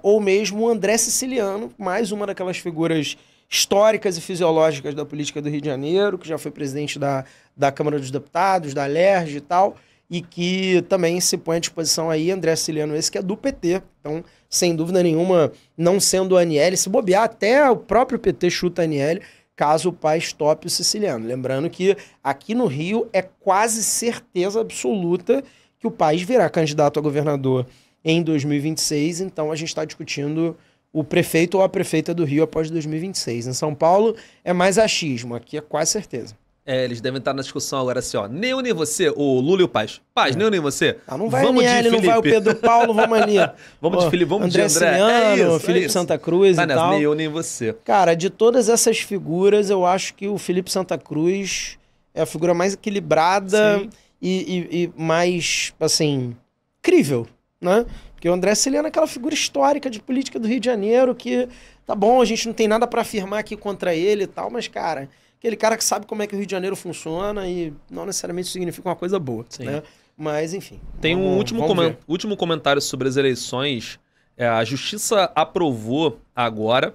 Ou mesmo o André Siciliano, mais uma daquelas figuras históricas e fisiológicas da política do Rio de Janeiro, que já foi presidente da Câmara dos Deputados, da LERJ e tal, e que também se põe à disposição aí, André Siciliano, esse que é do PT. Então, sem dúvida nenhuma, não sendo a Aniele, se bobear, até o próprio PT chuta a Aniele, caso o Paes tope o Siciliano. Lembrando que aqui no Rio é quase certeza absoluta que o Paes virá candidato a governador em 2026, então a gente está discutindo o prefeito ou a prefeita do Rio após 2026. Em São Paulo é mais achismo, aqui é quase certeza. Eles devem estar na discussão agora assim, ó. Nem eu nem você, o Lula e o Paes. Paes, nem eu nem você. Não vai a Aniele, não vai o Pedro Paulo, vamos ali. Vamos de Felipe, vamos André de André. Siciliano, Felipe Santa Cruz e tal. Nem eu nem você. Cara, de todas essas figuras, eu acho que o Felipe Santa Cruz é a figura mais equilibrada e mais, assim, crível, né? Porque o André Siciliano é aquela figura histórica de política do Rio de Janeiro que, tá bom, a gente não tem nada pra afirmar aqui contra ele e tal, mas, cara, aquele cara que sabe como é que o Rio de Janeiro funciona e não necessariamente significa uma coisa boa, né? Mas, enfim. Tem um último comentário sobre as eleições. A Justiça aprovou agora,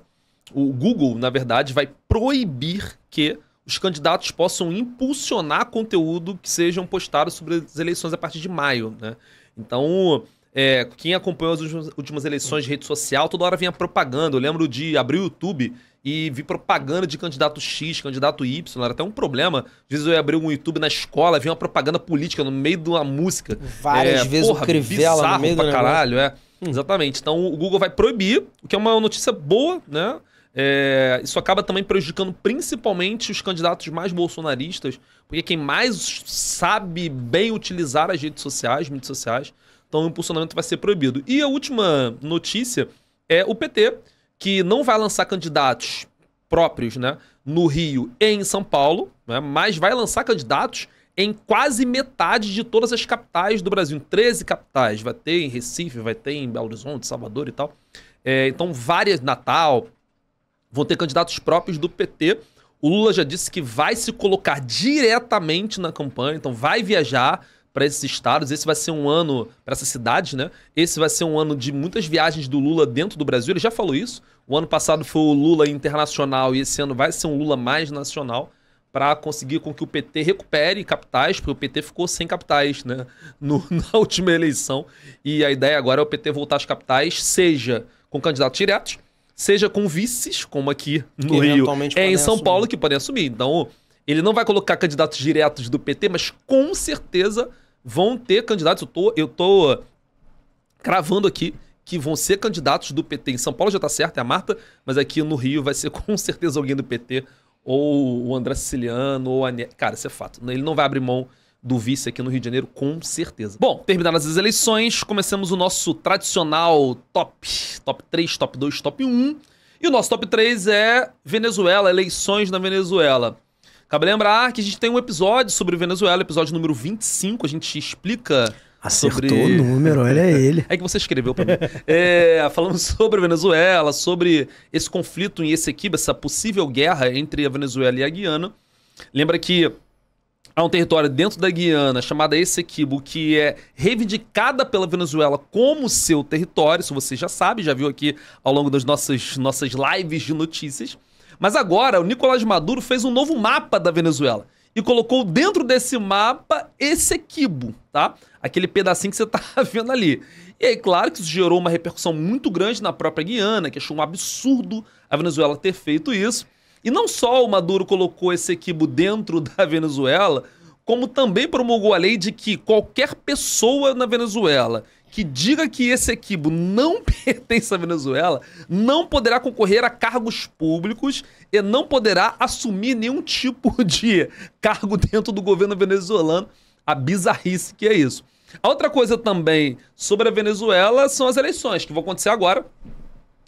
o Google, na verdade, vai proibir que os candidatos possam impulsionar conteúdo que sejam postados sobre as eleições a partir de maio, né? Então, quem acompanhou as últimas eleições de rede social, toda hora vinha propaganda. Eu lembro de abrir o YouTube e vi propaganda de candidato X, candidato Y. Era até um problema. Às vezes eu ia abrir um YouTube na escola, vinha uma propaganda política no meio de uma música. Várias vezes o Crivella no meio do caralho, Exatamente. Então o Google vai proibir, o que é uma notícia boa, né? Isso acaba também prejudicando principalmente os candidatos mais bolsonaristas, porque quem mais sabe bem utilizar as redes sociais, mídias sociais, então o impulsionamento vai ser proibido. E a última notícia é o PT, que não vai lançar candidatos próprios, né, no Rio e em São Paulo, né, mas vai lançar candidatos em quase metade de todas as capitais do Brasil. Em 13 capitais. Vai ter em Recife, vai ter em Belo Horizonte, Salvador e tal. Então, várias, Natal, vão ter candidatos próprios do PT. O Lula já disse que vai se colocar diretamente na campanha, então vai viajar para esses estados. Esse vai ser um ano, para essas cidades, né? Esse vai ser um ano de muitas viagens do Lula dentro do Brasil. Ele já falou isso. O ano passado foi o Lula internacional e esse ano vai ser um Lula mais nacional, para conseguir com que o PT recupere capitais, porque o PT ficou sem capitais, né, na última eleição. E a ideia agora é o PT voltar às capitais, seja com candidatos diretos, seja com vices, como aqui no Rio, em São Paulo, que podem assumir. Então, ele não vai colocar candidatos diretos do PT, mas com certeza vão ter candidatos. Eu tô cravando aqui que vão ser candidatos do PT. Em São Paulo já tá certo, é a Marta, mas aqui no Rio vai ser com certeza alguém do PT, ou o André Siciliano, ou a... Cara, isso é fato. Ele não vai abrir mão do vice aqui no Rio de Janeiro, com certeza. Bom, terminadas as eleições, começamos o nosso tradicional top 3, top 2, top 1. E o nosso top 3 é Venezuela, eleições na Venezuela. Cabe lembrar que a gente tem um episódio sobre Venezuela, episódio número 25, a gente explica... Acertou o número, olha ele. É que você escreveu pra mim. Falamos sobre a Venezuela, sobre esse conflito em Essequibo, essa possível guerra entre a Venezuela e a Guiana. Lembra que há um território dentro da Guiana chamado Essequibo, que é reivindicada pela Venezuela como seu território. Isso você já sabe, já viu aqui ao longo das nossas lives de notícias. Mas agora o Nicolás Maduro fez um novo mapa da Venezuela e colocou dentro desse mapa Essequibo, tá? Aquele pedacinho que você tá vendo ali. E aí, claro que isso gerou uma repercussão muito grande na própria Guiana, que achou um absurdo a Venezuela ter feito isso. E não só o Maduro colocou Essequibo dentro da Venezuela, como também promulgou a lei de que qualquer pessoa na Venezuela que diga que Essequibo não pertence à Venezuela não poderá concorrer a cargos públicos e não poderá assumir nenhum tipo de cargo dentro do governo venezuelano. A bizarrice que é isso. A outra coisa também sobre a Venezuela são as eleições, que vão acontecer agora,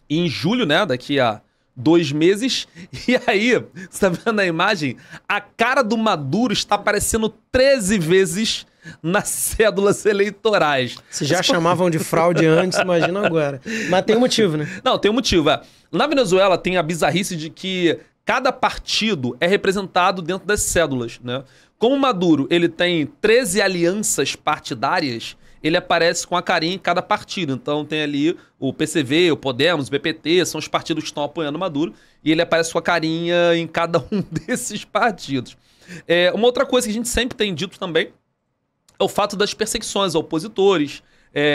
em julho, né, daqui a 2 meses. E aí, você tá vendo a imagem? A cara do Maduro está aparecendo 13 vezes nas cédulas eleitorais. Se já chamavam de fraude antes, imagina agora. Mas tem um motivo, né? Não, tem um motivo. Na Venezuela tem a bizarrice de que cada partido é representado dentro das cédulas, né? Como o Maduro ele tem 13 alianças partidárias, ele aparece com a carinha em cada partido. Então tem ali o PCV, o Podemos, o PPT, são os partidos que estão apoiando o Maduro, e ele aparece com a carinha em cada um desses partidos. Uma outra coisa que a gente sempre tem dito também é o fato das perseguições a opositores.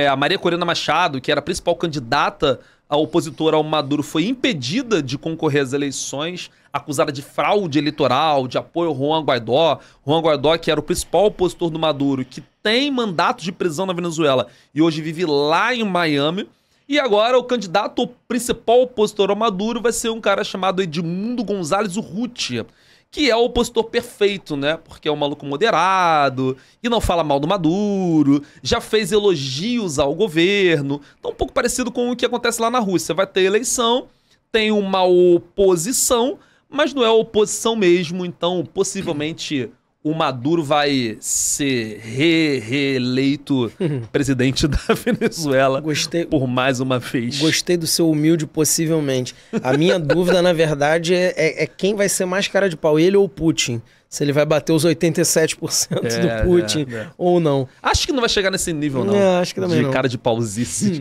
A Maria Corina Machado, que era a principal candidata a opositora ao Maduro, foi impedida de concorrer às eleições, acusada de fraude eleitoral, de apoio ao Juan Guaidó. Juan Guaidó, que era o principal opositor do Maduro, que tem mandato de prisão na Venezuela e hoje vive lá em Miami. E agora o candidato principal opositor ao Maduro vai ser um cara chamado Edmundo González Urrutia, que é o opositor perfeito, né? Porque é um maluco moderado e não fala mal do Maduro, já fez elogios ao governo. Então, um pouco parecido com o que acontece lá na Rússia. Vai ter eleição, tem uma oposição, mas não é oposição mesmo. Então, possivelmente, o Maduro vai ser reeleito presidente da Venezuela por mais uma vez. Gostei do seu humilde possivelmente. A minha dúvida, na verdade, é quem vai ser mais cara de pau, ele ou o Putin? Se ele vai bater os 87% do Putin ou não. Acho que não vai chegar nesse nível, não. Acho que também de cara de pauzice.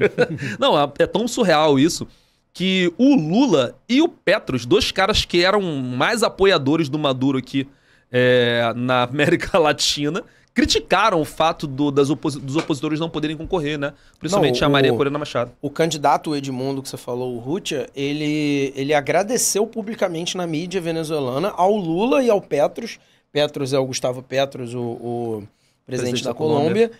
Não, é tão surreal isso que o Lula e o Petros, dois caras que eram mais apoiadores do Maduro aqui na América Latina, criticaram o fato dos opositores não poderem concorrer, né? Principalmente a Maria Corina Machado. O candidato Edmundo, que você falou, o Rutia, ele agradeceu publicamente na mídia venezuelana ao Lula e ao Petros. Petros é o Gustavo Petros, o presidente da Colômbia.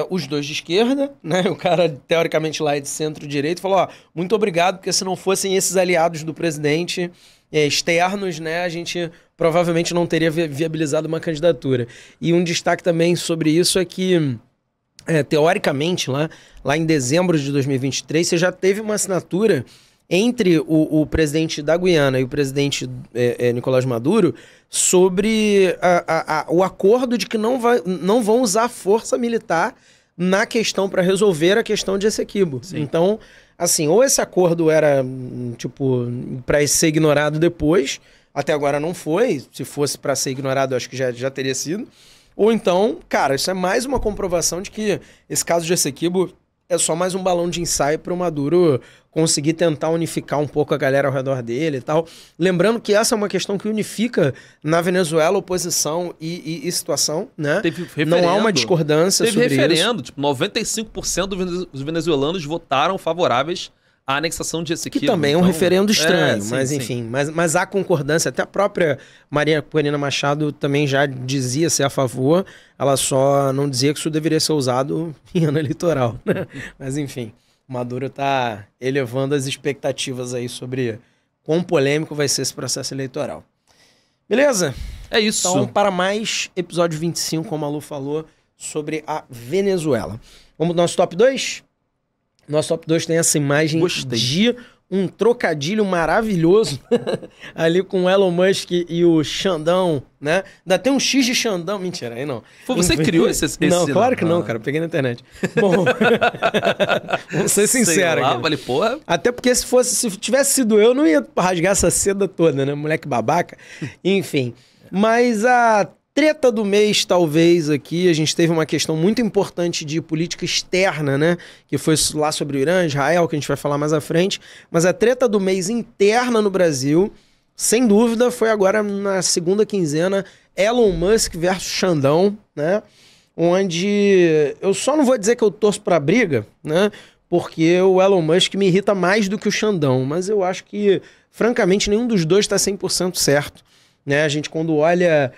Os dois de esquerda, né? O cara, teoricamente, lá é de centro-direito, falou, ó, muito obrigado, porque se não fossem esses aliados do presidente externos, né, a gente provavelmente não teria viabilizado uma candidatura. E um destaque também sobre isso é que, teoricamente, lá em dezembro de 2023, você já teve uma assinatura entre o presidente da Guiana e o presidente Nicolás Maduro sobre o acordo de que não vão usar força militar na questão para resolver a questão de Essequibo. Sim. Então, assim, ou esse acordo era, tipo, para ser ignorado depois, até agora não foi, se fosse para ser ignorado, eu acho que já teria sido, ou então, cara, isso é mais uma comprovação de que esse caso de Essequibo é só mais um balão de ensaio para o Maduro conseguir tentar unificar um pouco a galera ao redor dele e tal. Lembrando que essa é uma questão que unifica na Venezuela oposição e situação, né? Não há uma discordância sobre isso. Teve referendo, tipo, 95% dos venezuelanos votaram favoráveis à anexação de Essequibo. Que também é um referendo estranho, mas enfim. Mas há concordância. Até a própria Maria Corina Machado também já dizia ser a favor, ela só não dizia que isso deveria ser usado em ano eleitoral, né? Mas enfim, o Maduro está elevando as expectativas aí sobre quão polêmico vai ser esse processo eleitoral. Beleza? É isso. Então, para mais episódio 25, como a Lu falou, sobre a Venezuela. Vamos pro nosso top 2? Nosso top 2 tem essa imagem de um trocadilho maravilhoso ali com o Elon Musk e o Xandão, né? Ainda tem um X de Xandão. Mentira, aí não. Foi você que criou esse? Não, claro que não, cara. Peguei na internet. Bom, vamos ser sinceros. Falei, porra. Até porque se tivesse sido eu, não ia rasgar essa seda toda, né? Moleque babaca. Enfim. Mas a treta do mês, talvez, aqui, a gente teve uma questão muito importante de política externa, né? Que foi lá sobre o Irã, Israel, que a gente vai falar mais à frente. Mas a treta do mês interna no Brasil, sem dúvida, foi agora na segunda quinzena, Elon Musk versus Xandão, né? Onde eu só não vou dizer que eu torço pra briga, né? Porque o Elon Musk me irrita mais do que o Xandão. Mas eu acho que, francamente, nenhum dos dois tá 100% certo, né? A gente, quando olha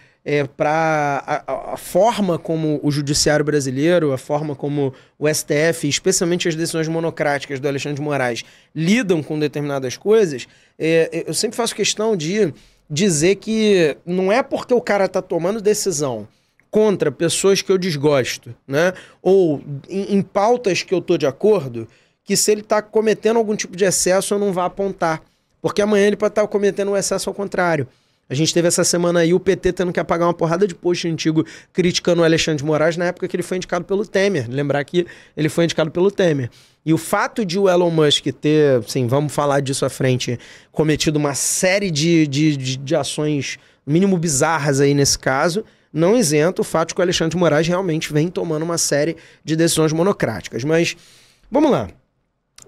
para a forma como o judiciário brasileiro, a forma como o STF, especialmente as decisões monocráticas do Alexandre de Moraes, lidam com determinadas coisas, eu sempre faço questão de dizer que não é porque o cara está tomando decisão contra pessoas que eu desgosto, né? Ou em pautas que eu estou de acordo, que se ele está cometendo algum tipo de excesso eu não vá apontar. Porque amanhã ele pode estar cometendo um excesso ao contrário. A gente teve essa semana aí o PT tendo que apagar uma porrada de post antigo criticando o Alexandre de Moraes na época que ele foi indicado pelo Temer. Lembrar que ele foi indicado pelo Temer. E o fato de o Elon Musk ter, sim, vamos falar disso à frente, cometido uma série de ações, no mínimo bizarras aí nesse caso, não isenta o fato de que o Alexandre de Moraes realmente vem tomando uma série de decisões monocráticas. Mas, vamos lá.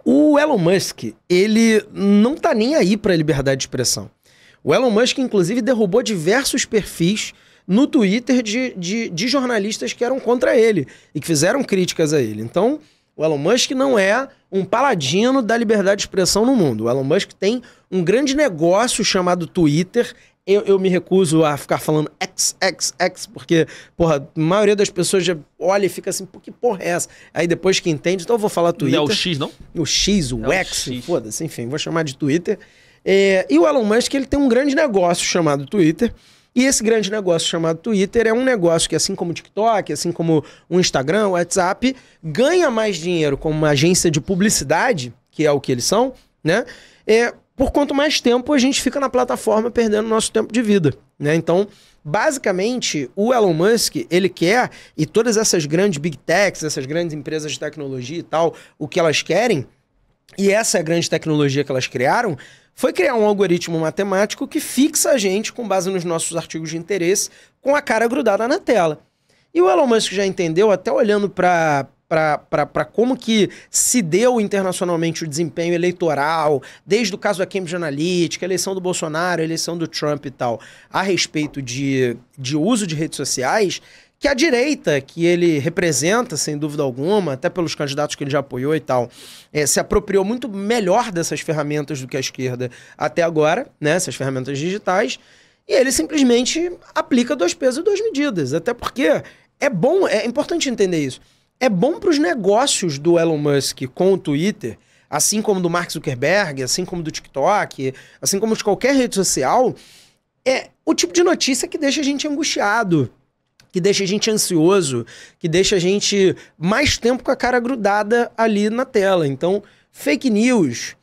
O Elon Musk, ele não tá nem aí para a liberdade de expressão. O Elon Musk, inclusive, derrubou diversos perfis no Twitter de jornalistas que eram contra ele e que fizeram críticas a ele. Então, o Elon Musk não é um paladino da liberdade de expressão no mundo. O Elon Musk tem um grande negócio chamado Twitter. Eu me recuso a ficar falando X, porque, porra, a maioria das pessoas já olha e fica assim, pô, que porra é essa? Aí depois que entende, então eu vou falar Twitter. Não é o X, não? O X, o X, foda-se, enfim, vou chamar de Twitter. E o Elon Musk, ele tem um grande negócio chamado Twitter, e esse grande negócio chamado Twitter é um negócio que, assim como o TikTok, assim como o Instagram, o WhatsApp, ganha mais dinheiro como uma agência de publicidade, que é o que eles são, né? Por quanto mais tempo a gente fica na plataforma perdendo nosso tempo de vida, né? Então, basicamente, o Elon Musk, ele quer, e todas essas grandes big techs, essas grandes empresas de tecnologia e tal, o que elas querem, e essa é a grande tecnologia que elas criaram, foi criar um algoritmo matemático que fixa a gente, com base nos nossos artigos de interesse, com a cara grudada na tela. E o Elon Musk já entendeu, até olhando para para como que se deu internacionalmente o desempenho eleitoral, desde o caso da Cambridge Analytica, a eleição do Bolsonaro, a eleição do Trump e tal, a respeito de uso de redes sociais, que a direita, que ele representa, sem dúvida alguma, até pelos candidatos que ele já apoiou e tal, se apropriou muito melhor dessas ferramentas do que a esquerda até agora, né, essas ferramentas digitais, e ele simplesmente aplica 2 pesos e 2 medidas, até porque é importante entender isso, é bom para os negócios do Elon Musk com o Twitter, assim como do Mark Zuckerberg, assim como do TikTok, assim como de qualquer rede social, é o tipo de notícia que deixa a gente angustiado, que deixa a gente ansioso, que deixa a gente mais tempo com a cara grudada ali na tela. Então, fake news,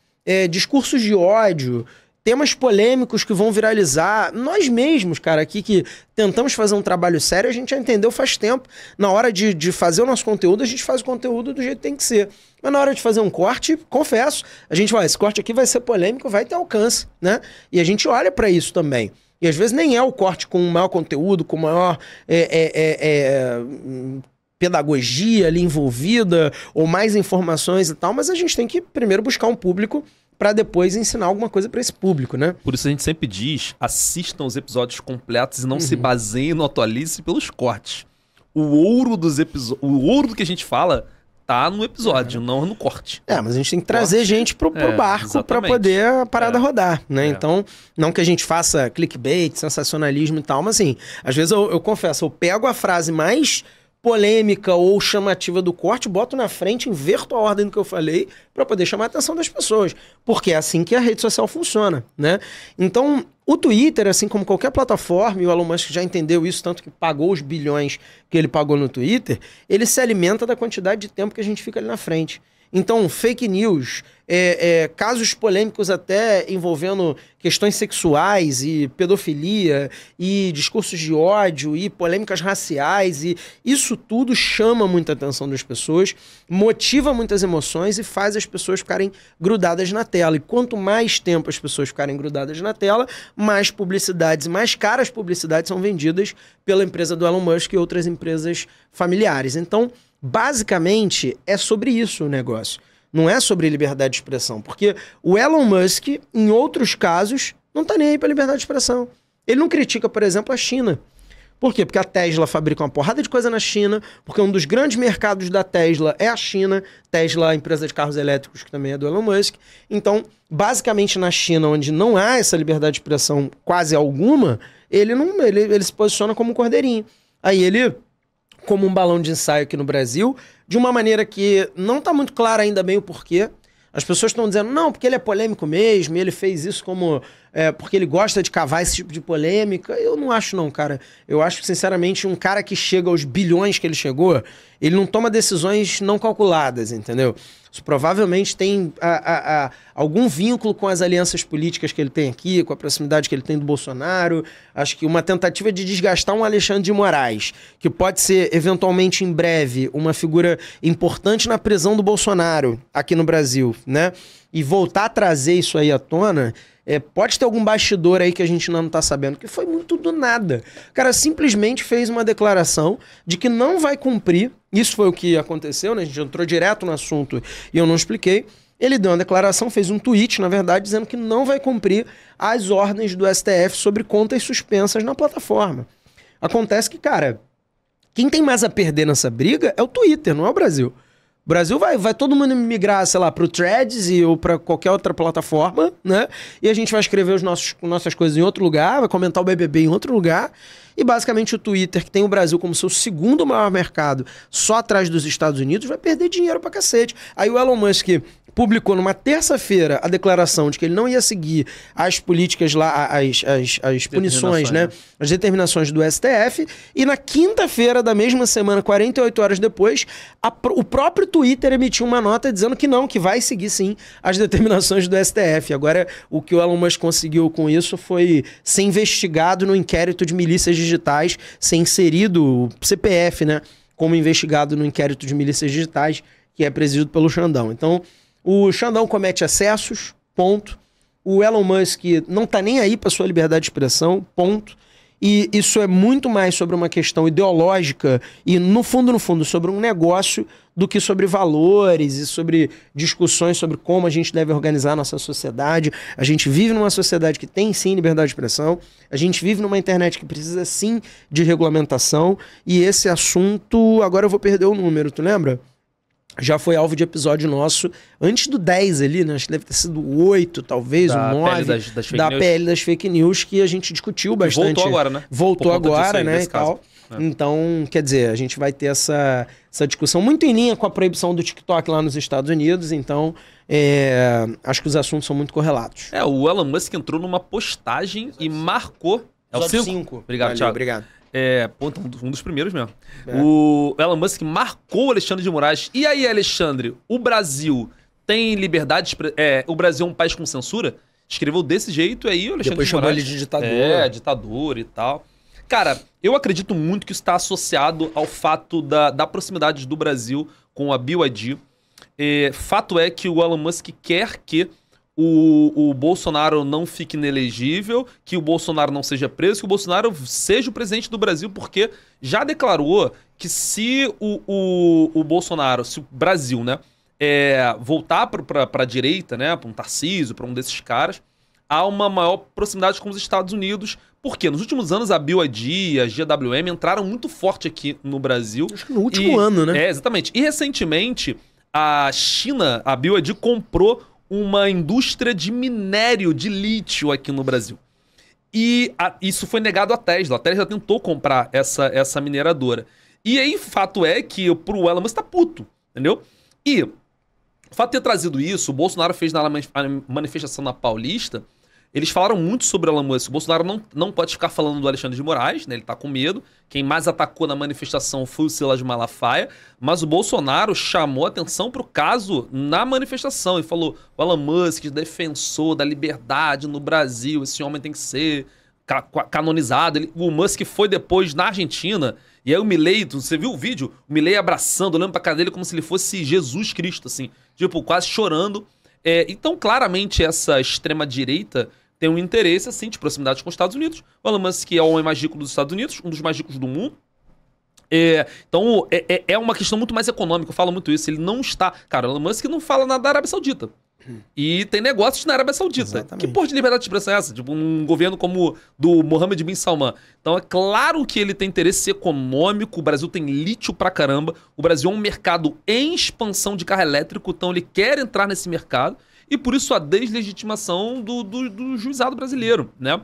discursos de ódio, temas polêmicos que vão viralizar. Nós mesmos, cara, aqui que tentamos fazer um trabalho sério, a gente já entendeu faz tempo. Na hora de fazer o nosso conteúdo, a gente faz o conteúdo do jeito que tem que ser. Mas na hora de fazer um corte, confesso, a gente vai, esse corte aqui vai ser polêmico, vai ter alcance, né? E a gente olha para isso também. E às vezes nem é o corte com maior conteúdo, com maior pedagogia ali envolvida, ou mais informações e tal, mas a gente tem que primeiro buscar um público para depois ensinar alguma coisa para esse público, né? Por isso a gente sempre diz, assistam os episódios completos e não se baseiem no Atualize pelos cortes. O ouro do que a gente fala tá no episódio, não no corte. Mas a gente tem que trazer gente pro barco para poder a parada rodar, né? Então, não que a gente faça clickbait, sensacionalismo e tal, mas assim, às vezes eu confesso, eu pego a frase mais polêmica ou chamativa do corte, boto na frente, inverto a ordem do que eu falei para poder chamar a atenção das pessoas, porque é assim que a rede social funciona, né? Então, o Twitter, assim como qualquer plataforma, e o Elon Musk já entendeu isso, tanto que pagou os bilhões que ele pagou no Twitter, ele se alimenta da quantidade de tempo que a gente fica ali na frente. Então, fake news, casos polêmicos até envolvendo questões sexuais e pedofilia e discursos de ódio e polêmicas raciais, e isso tudo chama muita atenção das pessoas, motiva muitas emoções e faz as pessoas ficarem grudadas na tela. E quanto mais tempo as pessoas ficarem grudadas na tela, mais publicidades e mais caras publicidades são vendidas pela empresa do Elon Musk e outras empresas familiares. Então, basicamente, é sobre isso o negócio. Não é sobre liberdade de expressão. Porque o Elon Musk, em outros casos, não tá nem aí pra liberdade de expressão. Ele não critica, por exemplo, a China. Por quê? Porque a Tesla fabrica uma porrada de coisa na China, porque um dos grandes mercados da Tesla é a China. Tesla, a empresa de carros elétricos, que também é do Elon Musk. Então, basicamente na China, onde não há essa liberdade de expressão quase alguma, ele se posiciona como um cordeirinho. Aí ele, como um balão de ensaio aqui no Brasil, de uma maneira que não está muito clara ainda bem o porquê. As pessoas estão dizendo, não, porque ele é polêmico mesmo, e ele fez isso como porque ele gosta de cavar esse tipo de polêmica. Eu não acho não, cara. Eu acho que, sinceramente, um cara que chega aos bilhões que ele chegou, ele não toma decisões não calculadas, entendeu? Isso provavelmente tem algum vínculo com as alianças políticas que ele tem aqui, com a proximidade que ele tem do Bolsonaro. Acho que uma tentativa de desgastar um Alexandre de Moraes, que pode ser, eventualmente, em breve, uma figura importante na prisão do Bolsonaro aqui no Brasil, né? E voltar a trazer isso aí à tona, pode ter algum bastidor aí que a gente não tá sabendo, que foi muito do nada. O cara simplesmente fez uma declaração de que não vai cumprir, isso foi o que aconteceu, né? A gente entrou direto no assunto e eu não expliquei. Ele deu uma declaração, fez um tweet, na verdade, dizendo que não vai cumprir as ordens do STF sobre contas suspensas na plataforma. Acontece que, cara, quem tem mais a perder nessa briga é o Twitter, não é o Brasil. O Brasil vai todo mundo migrar, sei lá, pro Threads ou para qualquer outra plataforma, né? E a gente vai escrever nossas coisas em outro lugar, vai comentar o BBB em outro lugar. E basicamente o Twitter, que tem o Brasil como seu segundo maior mercado, só atrás dos Estados Unidos, vai perder dinheiro pra cacete. Aí o Elon Musk publicou numa terça-feira a declaração de que ele não ia seguir as políticas lá, as punições, né? As determinações do STF. E na quinta-feira da mesma semana, 48 horas depois, o próprio Twitter emitiu uma nota dizendo que não, que vai seguir sim as determinações do STF. Agora, o que o Elon Musk conseguiu com isso foi ser investigado no inquérito de milícias digitais, ser inserido o CPF, né? Como investigado no inquérito de milícias digitais, que é presidido pelo Xandão. Então, o Xandão comete excessos, ponto. O Elon Musk não tá nem aí pra sua liberdade de expressão, ponto. E isso é muito mais sobre uma questão ideológica e, no fundo, sobre um negócio do que sobre valores e sobre discussões sobre como a gente deve organizar a nossa sociedade. A gente vive numa sociedade que tem, sim, liberdade de expressão. A gente vive numa internet que precisa, sim, de regulamentação. E esse assunto, agora eu vou perder o número, tu lembra? Já foi alvo de episódio nosso, antes do 10 ali, né? Acho que deve ter sido o 8, talvez, o 9, da PL das fake news, que a gente discutiu bastante. Voltou agora, né? Voltou agora, né, e tal. É. Então, quer dizer, a gente vai ter essa discussão muito em linha com a proibição do TikTok lá nos Estados Unidos, então acho que os assuntos são muito correlatos. O Elon Musk entrou numa postagem e marcou... É o 5? Obrigado, Thiago. Obrigado. Então, um dos primeiros mesmo. O Elon Musk marcou o Alexandre de Moraes. E aí, Alexandre, o Brasil tem liberdade... o Brasil é um país com censura? Escreveu desse jeito, aí o Alexandre Depois de Moraes... chamou ele de ditador. Ditador e tal. Cara, eu acredito muito que isso está associado ao fato da proximidade do Brasil com a BYD. Fato é que o Elon Musk quer que o Bolsonaro não fique inelegível, que o Bolsonaro não seja preso, que o Bolsonaro seja o presidente do Brasil, porque já declarou que se o Bolsonaro, se o Brasil, né, voltar para a direita, né, para um Tarcísio, para um desses caras, há uma maior proximidade com os Estados Unidos, porque nos últimos anos a BYD e a GWM entraram muito forte aqui no Brasil. Acho que no último ano, né? Exatamente. E recentemente a China, a BYD, comprou uma indústria de minério de lítio aqui no Brasil. E isso foi negado à Tesla. A Tesla tentou comprar essa mineradora. E aí, fato é que pro Elon Musk tá puto, entendeu? E o fato de ter trazido isso, o Bolsonaro fez na manifestação na Paulista, eles falaram muito sobre o Elon Musk. O Bolsonaro não pode ficar falando do Alexandre de Moraes, né? Ele tá com medo. Quem mais atacou na manifestação foi o Silas Malafaia. Mas o Bolsonaro chamou atenção pro caso na manifestação e falou: o Elon Musk, defensor da liberdade no Brasil, esse homem tem que ser canonizado. O Musk foi depois na Argentina, e aí o Milei, você viu o vídeo? O Milei abraçando, olhando pra cara dele como se ele fosse Jesus Cristo, assim, tipo, quase chorando. Então, claramente, essa extrema-direita tem um interesse, assim, de proximidade com os Estados Unidos. O Elon Musk é o homem mais rico dos Estados Unidos, um dos mais ricos do mundo. Então, é uma questão muito mais econômica, eu falo muito isso. Ele não está... Cara, o Elon Musk não fala nada da Arábia Saudita. E tem negócios na Arábia Saudita. Exatamente. Que porra de liberdade de expressão é essa? Tipo, um governo como do Mohammed bin Salman. Então é claro que ele tem interesse econômico, o Brasil tem lítio pra caramba, o Brasil é um mercado em expansão de carro elétrico, então ele quer entrar nesse mercado, e por isso a deslegitimação do juizado brasileiro, né?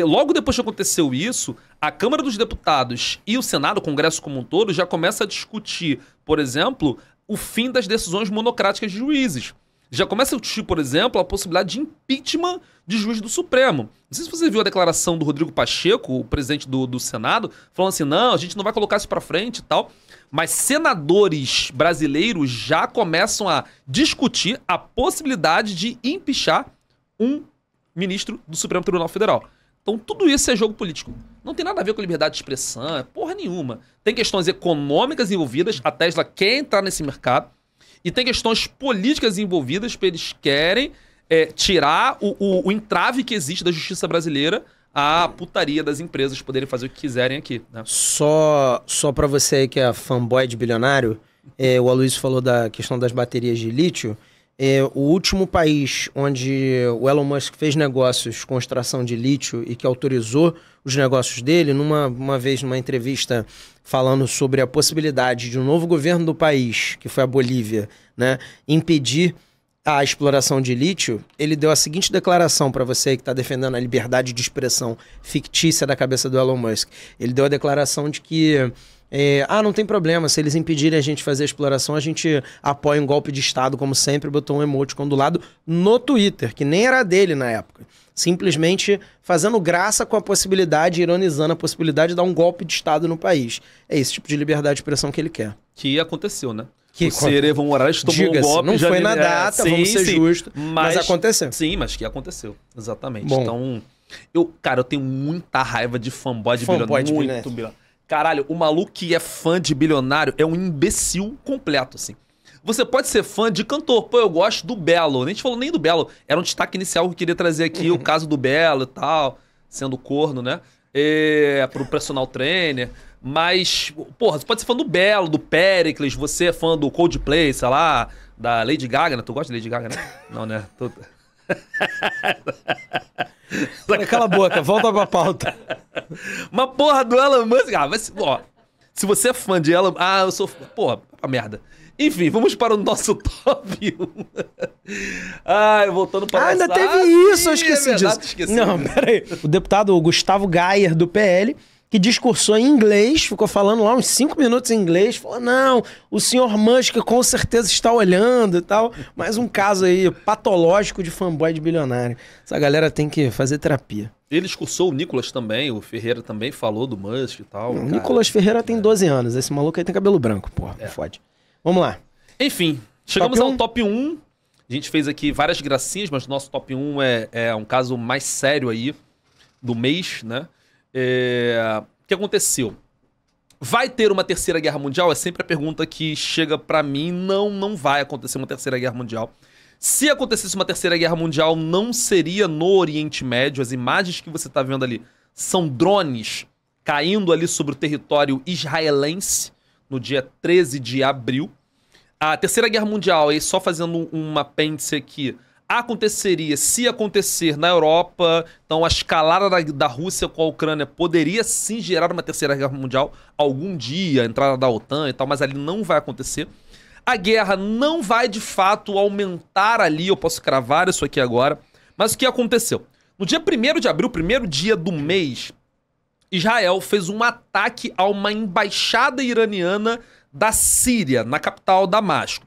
Logo depois que aconteceu isso, a Câmara dos Deputados e o Senado, o Congresso como um todo, já começa a discutir, por exemplo, o fim das decisões monocráticas de juízes. Já começa a discutir, por exemplo, a possibilidade de impeachment de juiz do Supremo. Não sei se você viu a declaração do Rodrigo Pacheco, o presidente do Senado, falando assim, não, a gente não vai colocar isso pra frente e tal. Mas senadores brasileiros já começam a discutir a possibilidade de impeachar um ministro do Supremo Tribunal Federal. Então tudo isso é jogo político. Não tem nada a ver com liberdade de expressão, é porra nenhuma. Tem questões econômicas envolvidas, a Tesla quer entrar nesse mercado, e tem questões políticas envolvidas, porque eles querem tirar o entrave que existe da justiça brasileira à putaria das empresas poderem fazer o que quiserem aqui, né? Só pra você aí que é fanboy de bilionário, o Aloysio falou da questão das baterias de lítio. O último país onde o Elon Musk fez negócios com extração de lítio e que autorizou os negócios dele, uma vez numa entrevista falando sobre a possibilidade de um novo governo do país, que foi a Bolívia, né, impedir a exploração de lítio, ele deu a seguinte declaração para você que está defendendo a liberdade de expressão fictícia da cabeça do Elon Musk. Ele deu a declaração de que não tem problema, se eles impedirem a gente fazer a exploração, a gente apoia um golpe de Estado, como sempre, botou um emoticon do lado no Twitter, que nem era dele na época. Simplesmente fazendo graça com a possibilidade, ironizando a possibilidade de dar um golpe de Estado no país. É esse tipo de liberdade de expressão que ele quer. Que aconteceu, né? O Evo Morales tomou um golpe. Não foi na data, vamos ser justos, mas aconteceu. Sim, mas que aconteceu, exatamente. Bom, então, eu tenho muita raiva de fanboy de bilionário. Muito bilionário. Caralho, o maluco que é fã de bilionário é um imbecil completo, assim. Você pode ser fã de cantor. Pô, eu gosto do Belo. Nem a gente falou nem do Belo. Era um destaque inicial que eu queria trazer aqui, o caso do Belo e tal, sendo corno, né? pro personal trainer. Mas, porra, você pode ser fã do Belo, do Pericles, você é fã do Coldplay, sei lá, da Lady Gaga, né? Tu gosta de Lady Gaga, né? Não, né? Cala a boca, volta pra pauta. Uma porra do Elon Musk. Mas, ó, se você é fã de Elon... Ah, eu sou... Porra, a merda. Enfim, vamos para o nosso top 1. Ai, voltando para ainda teve isso, eu esqueci disso. Não, peraí. O deputado Gustavo Gayer, do PL, que discursou em inglês, ficou falando lá uns 5 minutos em inglês, falou, não, o senhor Musk com certeza está olhando e tal. Mais um caso aí patológico de fanboy de bilionário. Essa galera tem que fazer terapia. Ele discursou o Nicolas também, o Ferreira também falou do Musk e tal. O Nicolas Ferreira tem 12 anos, esse maluco aí tem cabelo branco, porra, fode. Vamos lá. Enfim, chegamos ao top 1. A gente fez aqui várias gracinhas, mas o nosso top 1 é um caso mais sério aí do mês, né? O que aconteceu? Vai ter uma terceira guerra mundial? É sempre a pergunta que chega pra mim. Não vai acontecer uma terceira guerra mundial. Se acontecesse uma terceira guerra mundial, não seria no Oriente Médio. As imagens que você tá vendo ali são drones caindo ali sobre o território israelense no dia 13 de abril. A terceira guerra mundial, e só fazendo um apêndice aqui, aconteceria, se acontecer na Europa, então a escalada da Rússia com a Ucrânia poderia sim gerar uma terceira guerra mundial algum dia, a entrada da OTAN e tal, mas ali não vai acontecer. A guerra não vai de fato aumentar ali, eu posso cravar isso aqui agora, mas o que aconteceu? No dia 1º de abril, primeiro dia do mês, Israel fez um ataque a uma embaixada iraniana da Síria, na capital Damasco.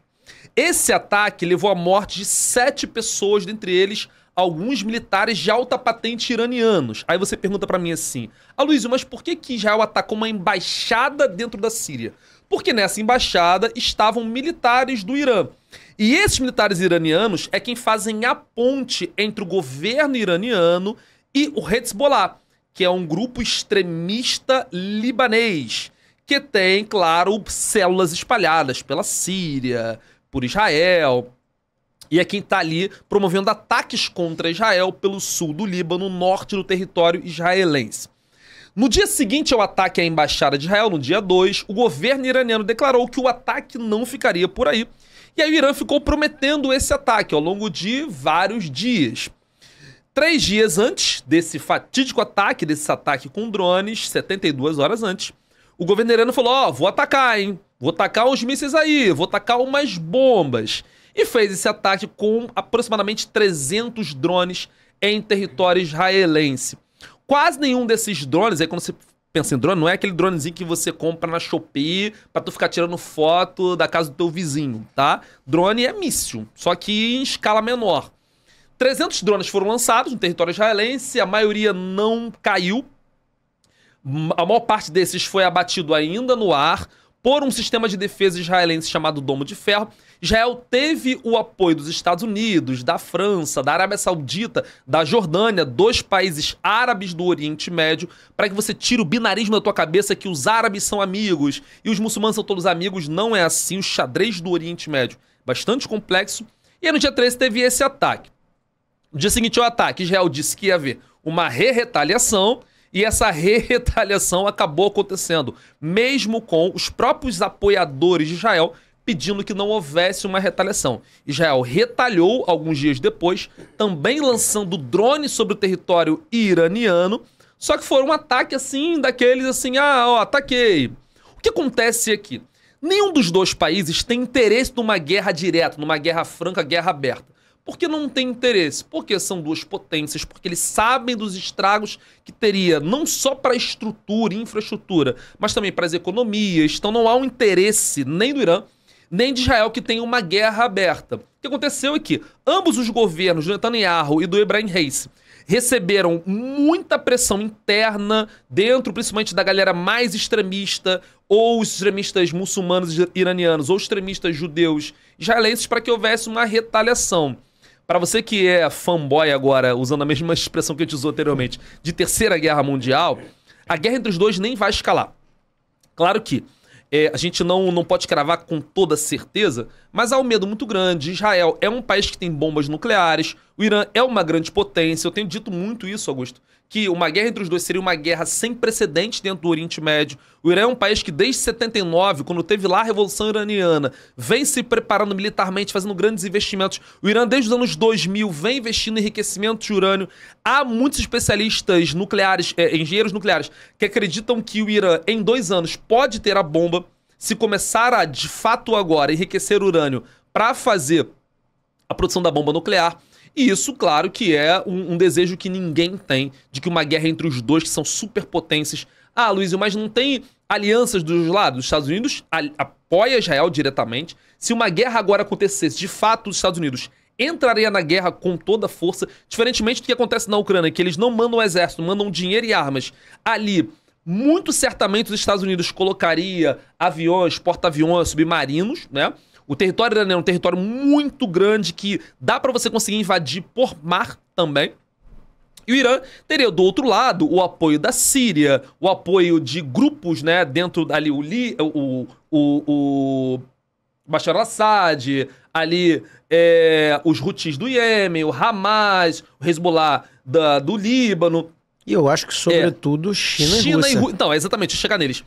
Esse ataque levou à morte de 7 pessoas, dentre eles alguns militares de alta patente iranianos. Aí você pergunta pra mim assim, Aloysio, mas por que Israel atacou uma embaixada dentro da Síria? Porque nessa embaixada estavam militares do Irã. E esses militares iranianos é quem fazem a ponte entre o governo iraniano e o Hezbollah, que é um grupo extremista libanês, que tem, claro, células espalhadas pela Síria, por Israel, e é quem está ali promovendo ataques contra Israel pelo sul do Líbano, norte do território israelense. No dia seguinte ao ataque à embaixada de Israel, no dia 2, o governo iraniano declarou que o ataque não ficaria por aí, e aí o Irã ficou prometendo esse ataque ao longo de vários dias. 3 dias antes desse fatídico ataque, desse ataque com drones, 72 horas antes, o governo iraniano falou, vou atacar, hein? Vou tacar uns mísseis aí, vou tacar umas bombas. E fez esse ataque com aproximadamente 300 drones em território israelense. Quase nenhum desses drones, aí quando você pensa em drone, não é aquele dronezinho que você compra na Shopee pra tu ficar tirando foto da casa do teu vizinho, tá? Drone é míssil, só que em escala menor. 300 drones foram lançados no território israelense, a maioria não caiu. A maior parte desses foi abatido ainda no ar por um sistema de defesa israelense chamado Domo de Ferro. Israel teve o apoio dos Estados Unidos, da França, da Arábia Saudita, da Jordânia, 2 países árabes do Oriente Médio, para que você tire o binarismo da tua cabeça que os árabes são amigos e os muçulmanos são todos amigos. Não é assim, o xadrez do Oriente Médio bastante complexo. E aí no dia 13 teve esse ataque. No dia seguinte ao ataque, Israel disse que ia haver uma retaliação, e essa retaliação acabou acontecendo, mesmo com os próprios apoiadores de Israel pedindo que não houvesse uma retaliação. Israel retalhou alguns dias depois, também lançando drones sobre o território iraniano, só que foi um ataque assim, daqueles assim, ataquei. O que acontece aqui? Nenhum dos 2 países tem interesse numa guerra direta, numa guerra franca, guerra aberta. Por que não tem interesse? Porque são 2 potências, porque eles sabem dos estragos que teria, não só para a estrutura e infraestrutura, mas também para as economias. Então não há um interesse nem do Irã, nem de Israel que tenha uma guerra aberta. O que aconteceu é que ambos os governos, do Netanyahu e do Ebrahim Raisi, receberam muita pressão interna dentro, principalmente da galera mais extremista, ou os extremistas muçulmanos iranianos, ou extremistas judeus israelenses, para que houvesse uma retaliação. Para você que é fanboy agora, usando a mesma expressão que a gente usou anteriormente, de terceira guerra mundial, a guerra entre os 2 nem vai escalar. Claro que a gente não pode cravar com toda certeza, mas há um medo muito grande. Israel é um país que tem bombas nucleares, o Irã é uma grande potência, eu tenho dito muito isso, Augusto, que uma guerra entre os dois seria uma guerra sem precedentes dentro do Oriente Médio. O Irã é um país que desde 79, quando teve lá a Revolução Iraniana, vem se preparando militarmente, fazendo grandes investimentos. O Irã, desde os anos 2000, vem investindo em enriquecimento de urânio. Há muitos especialistas nucleares, engenheiros nucleares, que acreditam que o Irã, em 2 anos, pode ter a bomba, se começar a, de fato agora, enriquecer urânio para fazer a produção da bomba nuclear. E isso, claro, que é um desejo que ninguém tem, de que uma guerra entre os dois, que são superpotências. Ah, Luizio, mas não tem alianças dos lados? Os Estados Unidos apoia Israel diretamente. Se uma guerra agora acontecesse, de fato, os Estados Unidos entraria na guerra com toda a força, diferentemente do que acontece na Ucrânia, que eles não mandam exército, mandam dinheiro e armas. Ali, muito certamente os Estados Unidos colocaria aviões, porta-aviões, submarinos, né? O território iraniano é um território muito grande que dá pra você conseguir invadir por mar também. E o Irã teria do outro lado o apoio da Síria, o apoio de grupos, né, dentro ali o Bashar al-Assad, ali os Houthis do Iêmen, o Hamas, o Hezbollah do Líbano. E eu acho que, sobretudo, China e Rússia. Então, exatamente, chegar neles.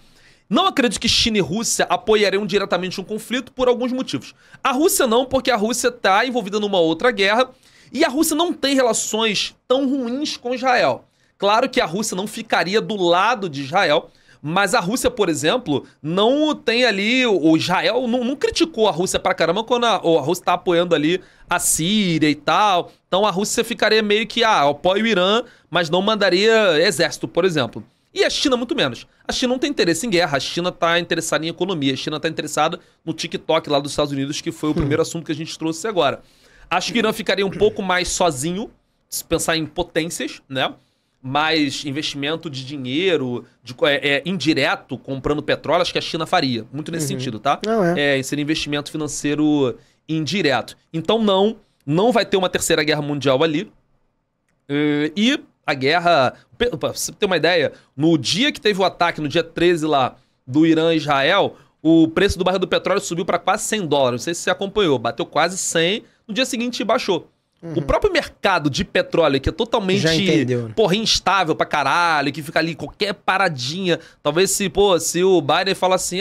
Não acredito que China e Rússia apoiariam diretamente um conflito por alguns motivos. A Rússia não, porque a Rússia está envolvida numa outra guerra e a Rússia não tem relações tão ruins com Israel. Claro que a Rússia não ficaria do lado de Israel, mas a Rússia, por exemplo, não tem ali... O Israel não criticou a Rússia pra caramba quando a Rússia tá apoiando ali a Síria e tal. Então a Rússia ficaria meio que, apoia o Irã, mas não mandaria exército, por exemplo. E a China muito menos. A China não tem interesse em guerra, a China tá interessada em economia, a China tá interessada no TikTok lá dos Estados Unidos, que foi o primeiro assunto que a gente trouxe agora. Acho que o Irã ficaria um pouco mais sozinho, se pensar em potências, né? Mais investimento de dinheiro, indireto, comprando petróleo, acho que a China faria. Muito nesse sentido, tá? Seria investimento financeiro indireto. Então não vai ter uma terceira guerra mundial ali. E a guerra... Pra você ter uma ideia, no dia que teve o ataque, no dia 13 lá, do Irã e Israel, o preço do barril do petróleo subiu para quase $100. Não sei se você acompanhou. Bateu quase 100, no dia seguinte baixou. O próprio mercado de petróleo, que é totalmente, instável pra caralho, que fica ali qualquer paradinha. Talvez se o Biden fala assim,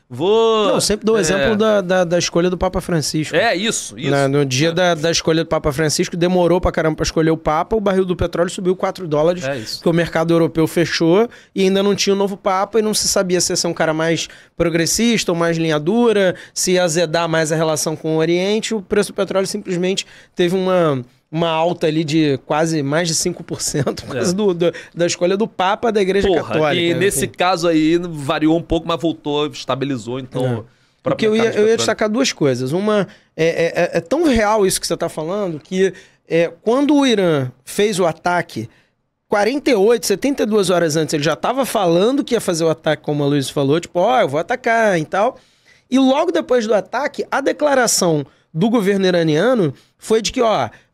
vou... Não, sempre dou o exemplo da escolha do Papa Francisco. Isso. No dia da escolha do Papa Francisco, demorou pra caramba pra escolher o Papa, o barril do petróleo subiu $4, porque o mercado europeu fechou e ainda não tinha o novo Papa e não se sabia se ia ser um cara mais progressista ou mais linha dura, se ia azedar mais a relação com o Oriente. O preço do petróleo simplesmente teve uma alta ali de quase mais de 5% por causa da escolha do Papa da Igreja Católica. E nesse caso aí variou um pouco, mas voltou, estabilizou, então... Porque eu ia destacar duas coisas. Uma, é tão real isso que você está falando, que quando o Irã fez o ataque, 72 horas antes, ele já estava falando que ia fazer o ataque, como a Luiz falou, tipo, eu vou atacar e tal. E logo depois do ataque, a declaração do governo iraniano foi de que,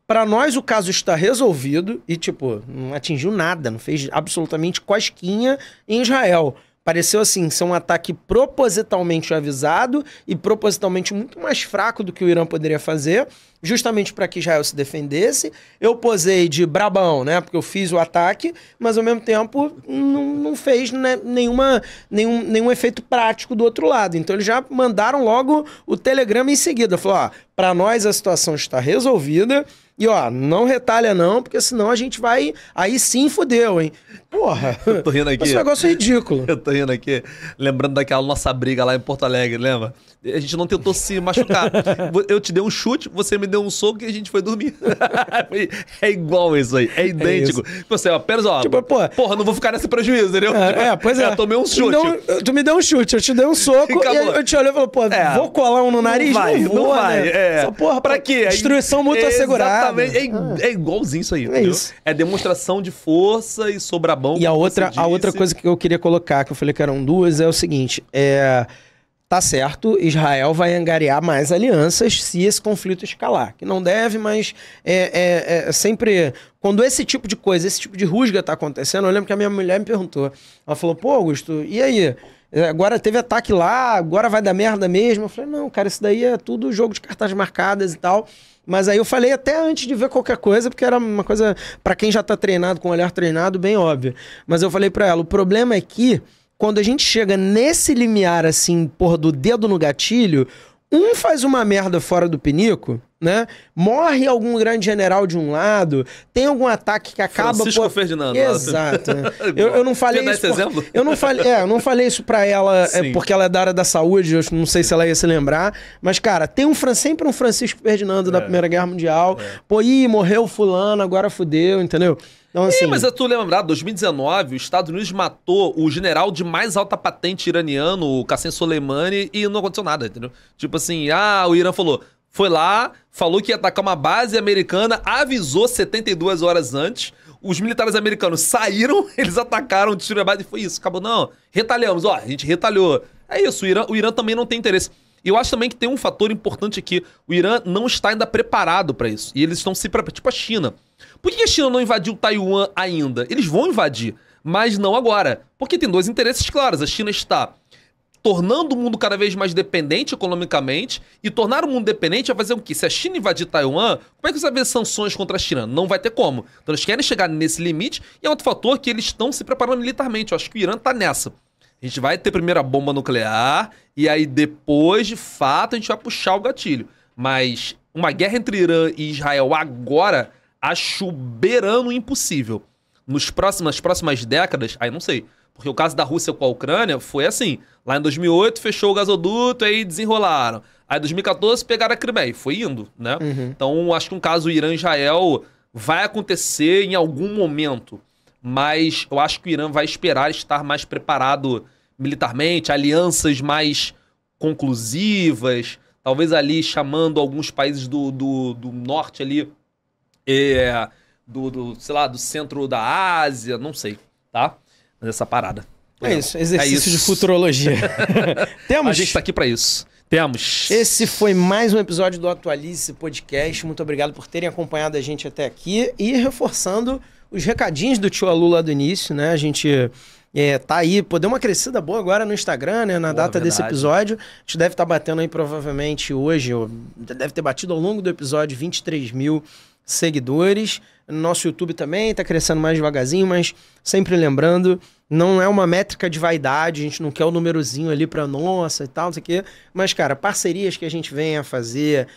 para nós o caso está resolvido e, não atingiu nada, não fez absolutamente cosquinha em Israel. Pareceu, assim, ser um ataque propositalmente avisado e propositalmente muito mais fraco do que o Irã poderia fazer, justamente para que Israel se defendesse. Eu posei de brabão, né? Porque eu fiz o ataque, mas ao mesmo tempo não fez, né, nenhum efeito prático do outro lado. Então eles já mandaram logo o telegrama em seguida. Falou, para nós a situação está resolvida e, não retalha não, porque senão a gente vai... Aí sim fudeu, hein? Porra, eu tô rindo aqui. Esse negócio é ridículo. Eu tô rindo aqui, lembrando daquela nossa briga lá em Porto Alegre, lembra? A gente não tentou se machucar. Eu te dei um chute, você me deu um soco e a gente foi dormir. É igual isso aí, é idêntico. Você, apenas, porra, não vou ficar nesse prejuízo, entendeu? Pois é. Eu tomei um chute. Tu me deu um chute, eu te dei um soco e aí eu te olhei e falei, vou colar um no nariz? Não vai. Né? Essa porra, pra quê? Destruição mútua assegurada. Exatamente, é igualzinho isso aí. Isso. É demonstração de força e sobrabão. E a outra coisa que eu queria colocar, que eu falei que eram duas, é o seguinte, tá certo, Israel vai angariar mais alianças se esse conflito escalar. Que não deve, mas sempre... Quando esse tipo de coisa, esse tipo de rusga tá acontecendo, eu lembro que a minha mulher me perguntou. Ela falou, Augusto, e aí? Agora teve ataque lá, agora vai dar merda mesmo. Eu falei, não, cara, isso daí é tudo jogo de cartas marcadas e tal. Mas aí eu falei até antes de ver qualquer coisa, porque era uma coisa, pra quem já tá treinado, com o olhar treinado, bem óbvio. Mas eu falei pra ela, o problema é que, quando a gente chega nesse limiar, assim, porra, do dedo no gatilho, um faz uma merda fora do pinico, né? Morre algum grande general de um lado, tem algum ataque que acaba... Francisco Ferdinando. Exato. Eu não falei isso... exemplo? Eu não falei isso pra ela porque ela é da área da saúde, eu não sei se ela ia se lembrar, mas, cara, tem sempre um Francisco Ferdinando da Primeira Guerra Mundial. Pô, morreu fulano, agora fudeu, entendeu? Então, assim... mas tu lembrar, 2019, os Estados Unidos matou o general de mais alta patente iraniano, o Qassem Soleimani, e não aconteceu nada, entendeu? Tipo assim, o Irã foi lá, falou que ia atacar uma base americana, avisou 72 horas antes, os militares americanos saíram, eles atacaram, destruíram a base e foi isso. Acabou, não, retaliamos, a gente retalhou. É isso, o Irã também não tem interesse. E eu acho também que tem um fator importante aqui, o Irã não está ainda preparado para isso, e eles estão se preparando, tipo a China. Por que a China não invadiu Taiwan ainda? Eles vão invadir, mas não agora. Porque tem dois interesses claros. A China está tornando o mundo cada vez mais dependente economicamente, e tornar o mundo dependente vai fazer o quê? Se a China invadir Taiwan, como é que você vai ver sanções contra a China? Não vai ter como. Então eles querem chegar nesse limite, e é outro fator que eles estão se preparando militarmente. Eu acho que o Irã está nessa. A gente vai ter primeiro a bomba nuclear, e aí depois, de fato, a gente vai puxar o gatilho. Mas uma guerra entre Irã e Israel agora... acho beirando impossível. Nas próximas décadas, aí não sei. Porque o caso da Rússia com a Ucrânia foi assim. Lá em 2008 fechou o gasoduto, aí desenrolaram. Aí em 2014 pegaram a Crimeia e foi indo, né? Então acho que um caso Irã e Israel vai acontecer em algum momento. Mas eu acho que o Irã vai esperar estar mais preparado militarmente, alianças mais conclusivas, talvez ali chamando alguns países do norte ali, sei lá, do centro da Ásia, não sei, tá? Mas essa parada. É isso, exercício de futurologia. Temos? A gente tá aqui pra isso. Temos. Esse foi mais um episódio do Atualize Podcast. Muito obrigado por terem acompanhado a gente até aqui e reforçando os recadinhos do tio Alu lá do início, né? A gente tá aí, deu uma crescida boa agora no Instagram, né? Na data desse episódio. A gente deve estar batendo aí provavelmente hoje, ou deve ter batido ao longo do episódio 23 mil seguidores. Nosso YouTube também tá crescendo mais devagarzinho, mas sempre lembrando, não é uma métrica de vaidade, a gente não quer o númerozinho ali pra nossa e tal, não sei o quê. Mas, cara, parcerias que a gente vem a fazer,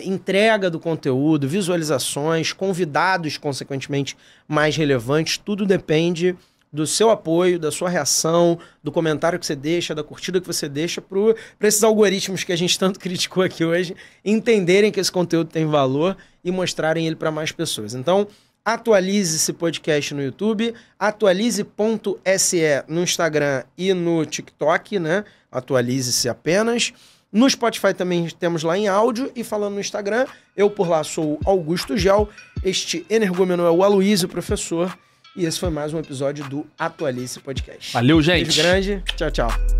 entrega do conteúdo, visualizações, convidados, consequentemente, mais relevantes, tudo depende do seu apoio, da sua reação, do comentário que você deixa, da curtida que você deixa, para esses algoritmos que a gente tanto criticou aqui hoje, entenderem que esse conteúdo tem valor e mostrarem ele para mais pessoas. Então, atualize esse podcast no YouTube, atualize.se no Instagram e no TikTok, né? Atualize-se apenas. No Spotify também temos lá em áudio, e falando no Instagram, eu por lá sou o Augusto Gel, este energúmeno é o Aloysio, professor. E esse foi mais um episódio do Atualize Podcast. Valeu, gente. Beijo grande. Tchau, tchau.